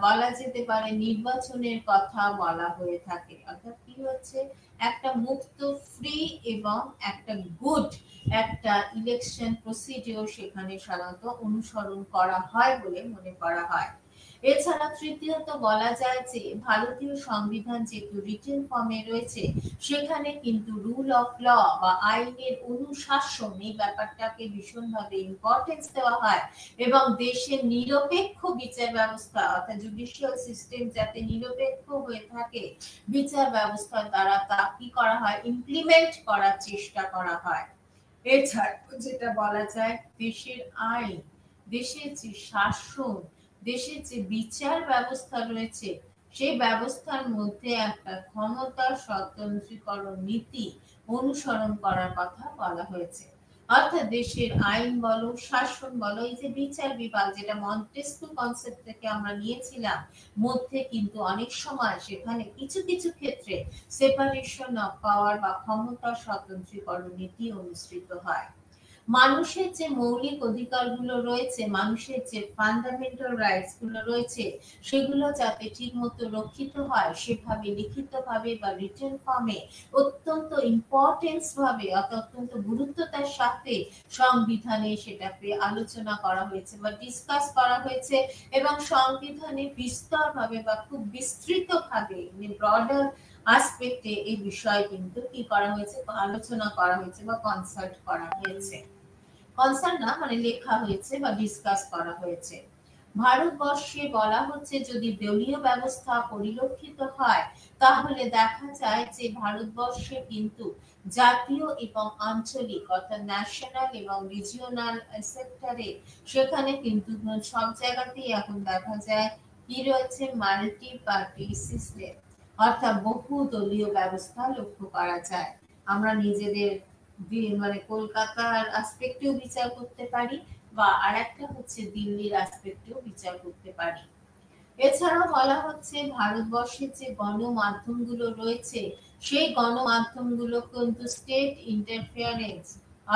বলা যেতে পারে নির্বাচনের কথা বলা হয়ে থাকে। অর্থাৎ কি হচ্ছে, একটা মুক্ত, ফ্রি এবং একটা গুড একটা ইলেকশন প্রসিডিওর সেখানে সাধারণত অনুসরণ করা হয় বলে মনে করা হয়। এছাড়া তৃতীয়ত বলা যায় যে ভারতীয় সংবিধান যেহেতু রিটেন ফর্মে রয়েছে সেখানে কিন্তু রুল অফ ল বা আইনের অনুশাসন এই ব্যাপারটাকে ভীষণভাবে ইম্পর্টেন্স দেওয়া হয় এবং দেশের নিরপেক্ষ বিচার ব্যবস্থা অর্থাৎ জুডিশিয়াল সিস্টেম যাতে নিরপেক্ষ হয়ে থাকে, বিচার ব্যবস্থার দ্বারা তা কি করা হয়, ইমপ্লিমেন্ট করার চেষ্টা করা হয়। এছাড়া যেটা বলা যায় দেশের আইন, দেশের যে শাসন, দেশের যে বিচার ব্যবস্থা রয়েছে সেই ব্যবস্থার মধ্যে একটা ক্ষমতা স্বতন্ত্রীকরণ নীতি অনুসরণ করার কথা বলা হয়েছে। অর্থাৎ দেশের আইন বলো, শাসন বলো, এই যে বিচার বিভাগ যেটা মন্টেস্কু কনসেপ্ট থেকে আমরা নিয়েছিলাম, মধ্যে কিন্তু অনেক সময় সেখানে কিছু কিছু ক্ষেত্রে সেপারেশন অফ পাওয়ার বা ক্ষমতা স্বতন্ত্রীকরণ নীতি অনুসৃত হয়। মানুষের যে মৌলিক অধিকারগুলো রয়েছে, মানুষের যে ফান্ডামেন্টাল রাইটস গুলো রয়েছে, সেগুলো যাতে ঠিকমতো রক্ষিত হয় সেভাবে লিখিতভাবে বা রিটেন ফর্মে অত্যন্ত ইম্পর্টেন্স ভাবে, অত্যন্ত গুরুত্বতার সাথে সংবিধানে সেটাকে আলোচনা করা হয়েছে বা ডিসকাস করা হয়েছে, এবং সংবিধানে বিস্তরভাবে বা খুব বিস্তৃতভাবে ব্রডার আসপেক্টে এই বিষয় কিন্তু কি করা হয়েছে, আলোচনা করা হয়েছে বা কনসাল্ট করা হয়েছে। কনসার্ন না, মানে লেখা হয়েছে বা ডিসকাস করা হয়েছে। ভারতবর্ষে বলা হচ্ছে যদি দলীয় ব্যবস্থা পরিলক্ষিত হয়, তাহলে দেখা যায় যে ভারতবর্ষে কিন্তু জাতীয় এবং আঞ্চলিক অর্থাৎ ন্যাশনাল এবং রিজিওনাল সেক্টরে সেখানে কিন্তু সব জায়গাতেই এখন দেখা যায় কি রয়েছে, মাল্টি পার্টি সিস্টেম, অর্থাৎ বহু দলীয় ব্যবস্থা লক্ষ্য করা যায়। আমরা নিজেদের মানে কলকাতার আসপেক্টেও বিচার করতে পারি, বা আরেকটা হচ্ছে দিল্লির আসপেক্টেও বিচার করতে পারি। এছাড়াও বলা হচ্ছে ভারতবর্ষের যে গণমাধ্যমগুলো রয়েছে, সেই গণমাধ্যমগুলো কিন্তু স্টেট ইন্টারফিয়ারেন্স,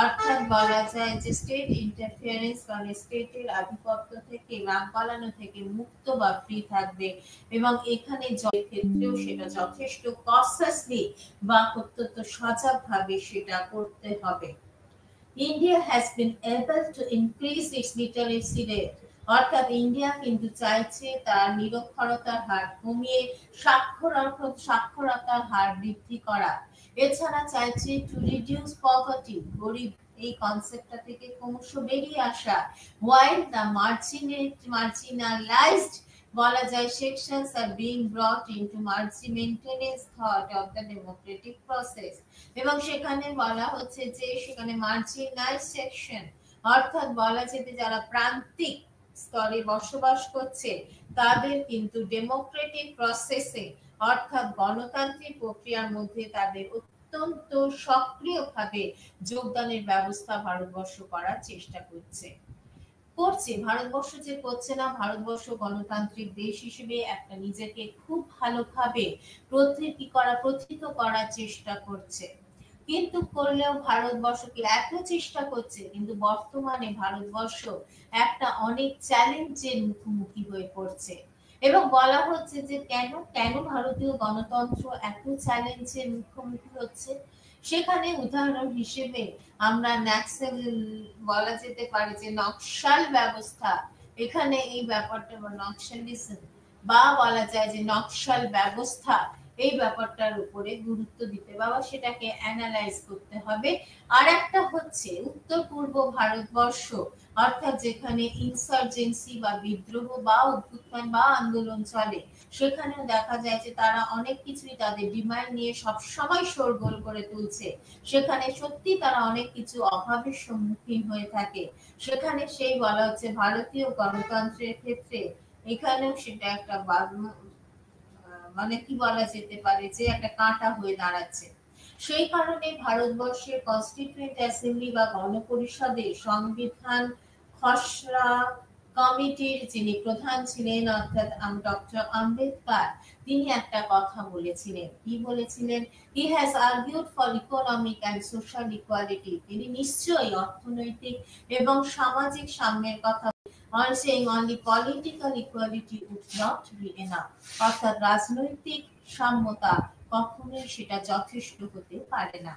অর্থাৎ বলা যায় যে স্টেট ইন্টারফিয়ারেন্স মানে স্টেটের আধিপত্য থেকে, নাক গলানো থেকে মুক্ত বা ফ্রি থাকবে, এবং এখানে ক্ষেত্রেও সেটা যথেষ্ট কনসাসলি বা অত্যন্ত সজাগভাবে সেটা করতে হবে। India has been able to increase its literacy rate, অর্থাৎ ইন্ডিয়া কিন্তু চাইছে তার নিরক্ষরতার হার কমিয়ে সাক্ষরতার হার বৃদ্ধি করা। এছাড়া চাইছে টু রিডিউস পভার্টি, গরিব এই কনসেপ্টটা থেকে ক্রমশ বেরিয়ে আসা, while the marginalized বলা যায় sections are being brought into maintenance thought of the democratic process, এবং সেখানে বলা হচ্ছে যে সেখানে মার্জিনাইজ সেকশন, অর্থাৎ বলা যেতে যারা প্রান্তিক স্তরে বসবাস করছে, তাদের কিন্তু ডেমোক্রেটিক প্রসেসে অর্থাৎ গণতান্ত্রিক প্রক্রিয়ার মধ্যে তাদের অত্যন্ত সক্রিয়ভাবে যোগদানের ব্যবস্থা ভারতবর্ষ করার চেষ্টা করছে। ভারতবর্ষ যে করছে না, ভারতবর্ষ গণতান্ত্রিক দেশ হিসেবে একটা নিজেকে খুব ভালোভাবে প্রথিত করার চেষ্টা করছে, কিন্তু করলেও ভারতবর্ষকে এত চেষ্টা করছে, কিন্তু বর্তমানে ভারতবর্ষ একটা অনেক চ্যালেঞ্জের মুখোমুখি হয়ে পড়ছে। এবং বলা হচ্ছে যে কেন কেন ভারতীয় গণতন্ত্র এত চ্যালেঞ্জের মুখোমুখি হচ্ছে, সেখানে উদাহরণ হিসেবে আমরা বলা যেতে পারে যে নকশাল ব্যবস্থা, এখানে এই ব্যাপারটা নকশালিজম বা বলা যায় যে নকশাল ব্যবস্থা, এই ব্যাপারটার উপরে গুরুত্ব দিতে বা সেটাকে অ্যানালাইজ করতে হবে। আর একটা হচ্ছে উত্তর পূর্ব ভারতবর্ষ, অর্থাৎ যেখানে ইনসার্জেন্সি বা বিদ্রোহ বা অভ্যুত্থান বা আন্দোলন চলে, সেখানেও দেখা যায় যে তারা অনেক কিছুই তাদের ডিমান্ড নিয়ে সবসময় শোরগোল করে তুলছে, সেখানে সত্যি তারা অনেক কিছু অভাবের সম্মুখীন হয়ে থাকে। সেখানে সেই বলা হচ্ছে ভারতীয় গণতন্ত্রের ক্ষেত্রে এখানেও সেটা একটা মানে কি বলা যেতে পারে যে একটা কাঁটা হয়ে দাঁড়াচ্ছে। সেই কারণে ভারতবর্ষের কনস্টিটিউয়েন্ট অ্যাসেম্বলি বা গণপরিষদে সংবিধান খসড়া কমিটির যিনি প্রধান ছিলেন অর্থাৎ ডক্টর আম্বেদকর, তিনি একটা কথা বলেছিলেন। কি বলেছিলেন? He has argued for economic and social equality, তিনি নিশ্চয়ই অর্থনৈতিক এবং সামাজিক সাম্যের কথা on saying only political equality would not be enough, অর্থাৎ রাজনৈতিক সাম্যতা কখনোই সেটা যথেষ্ট হতে পারে না।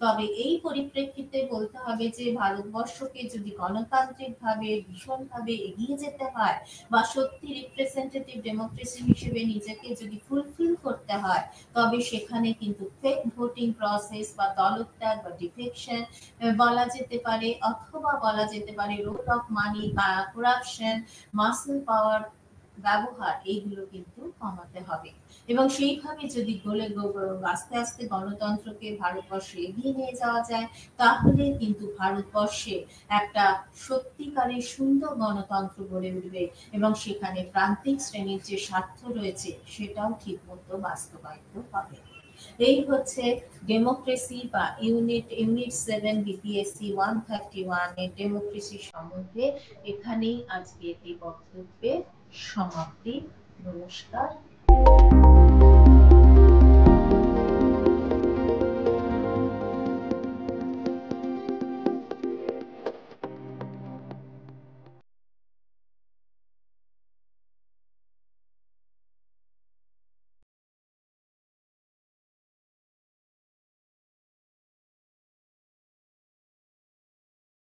তবে এই পরিপ্রেক্ষিতে বলতে হবে যে ভারতবর্ষকে যদি গণতান্ত্রিক ভাবে ভীষণভাবে এগিয়ে যেতে হয় বা সত্যি রিপ্রেজেন্টেটিভ ডেমোক্রেসি হিসেবে নিজেকে যদি ফুলফিল করতে হয়, তবে সেখানে কিন্তু ফেক ভোটিং প্রসেস বা দলত্যাগ বা ডিফেকশন বলা যেতে পারে, অথবা বলা যেতে পারে রোল অফ মানি বা করাপশন, মাসল পাওয়ার ব্যবহার, এইগুলো কিন্তু কমাতে হবে। এবং সেইভাবে যদি আস্তে আস্তে গণতন্ত্রকে ভারতবর্ষে এগিয়ে নিয়ে যাওয়া যায়, তাহলে কিন্তু ভারতবর্ষে একটা সত্যিকারের সুন্দর গণতন্ত্র গড়ে উঠবে, এবং সেখানে প্রান্তিক শ্রেণীর যে স্বার্থ রয়েছে সেটাও ঠিক মতো বাস্তবায়িত হবে। এই হচ্ছে ডেমোক্রেসি বা ইউনিট 7 বিপিএসসি 131 এর ডেমোক্রেসি সম্বন্ধে এখানেই আজকে এই বক্তব্যের সমাপ্তি। নমস্কার।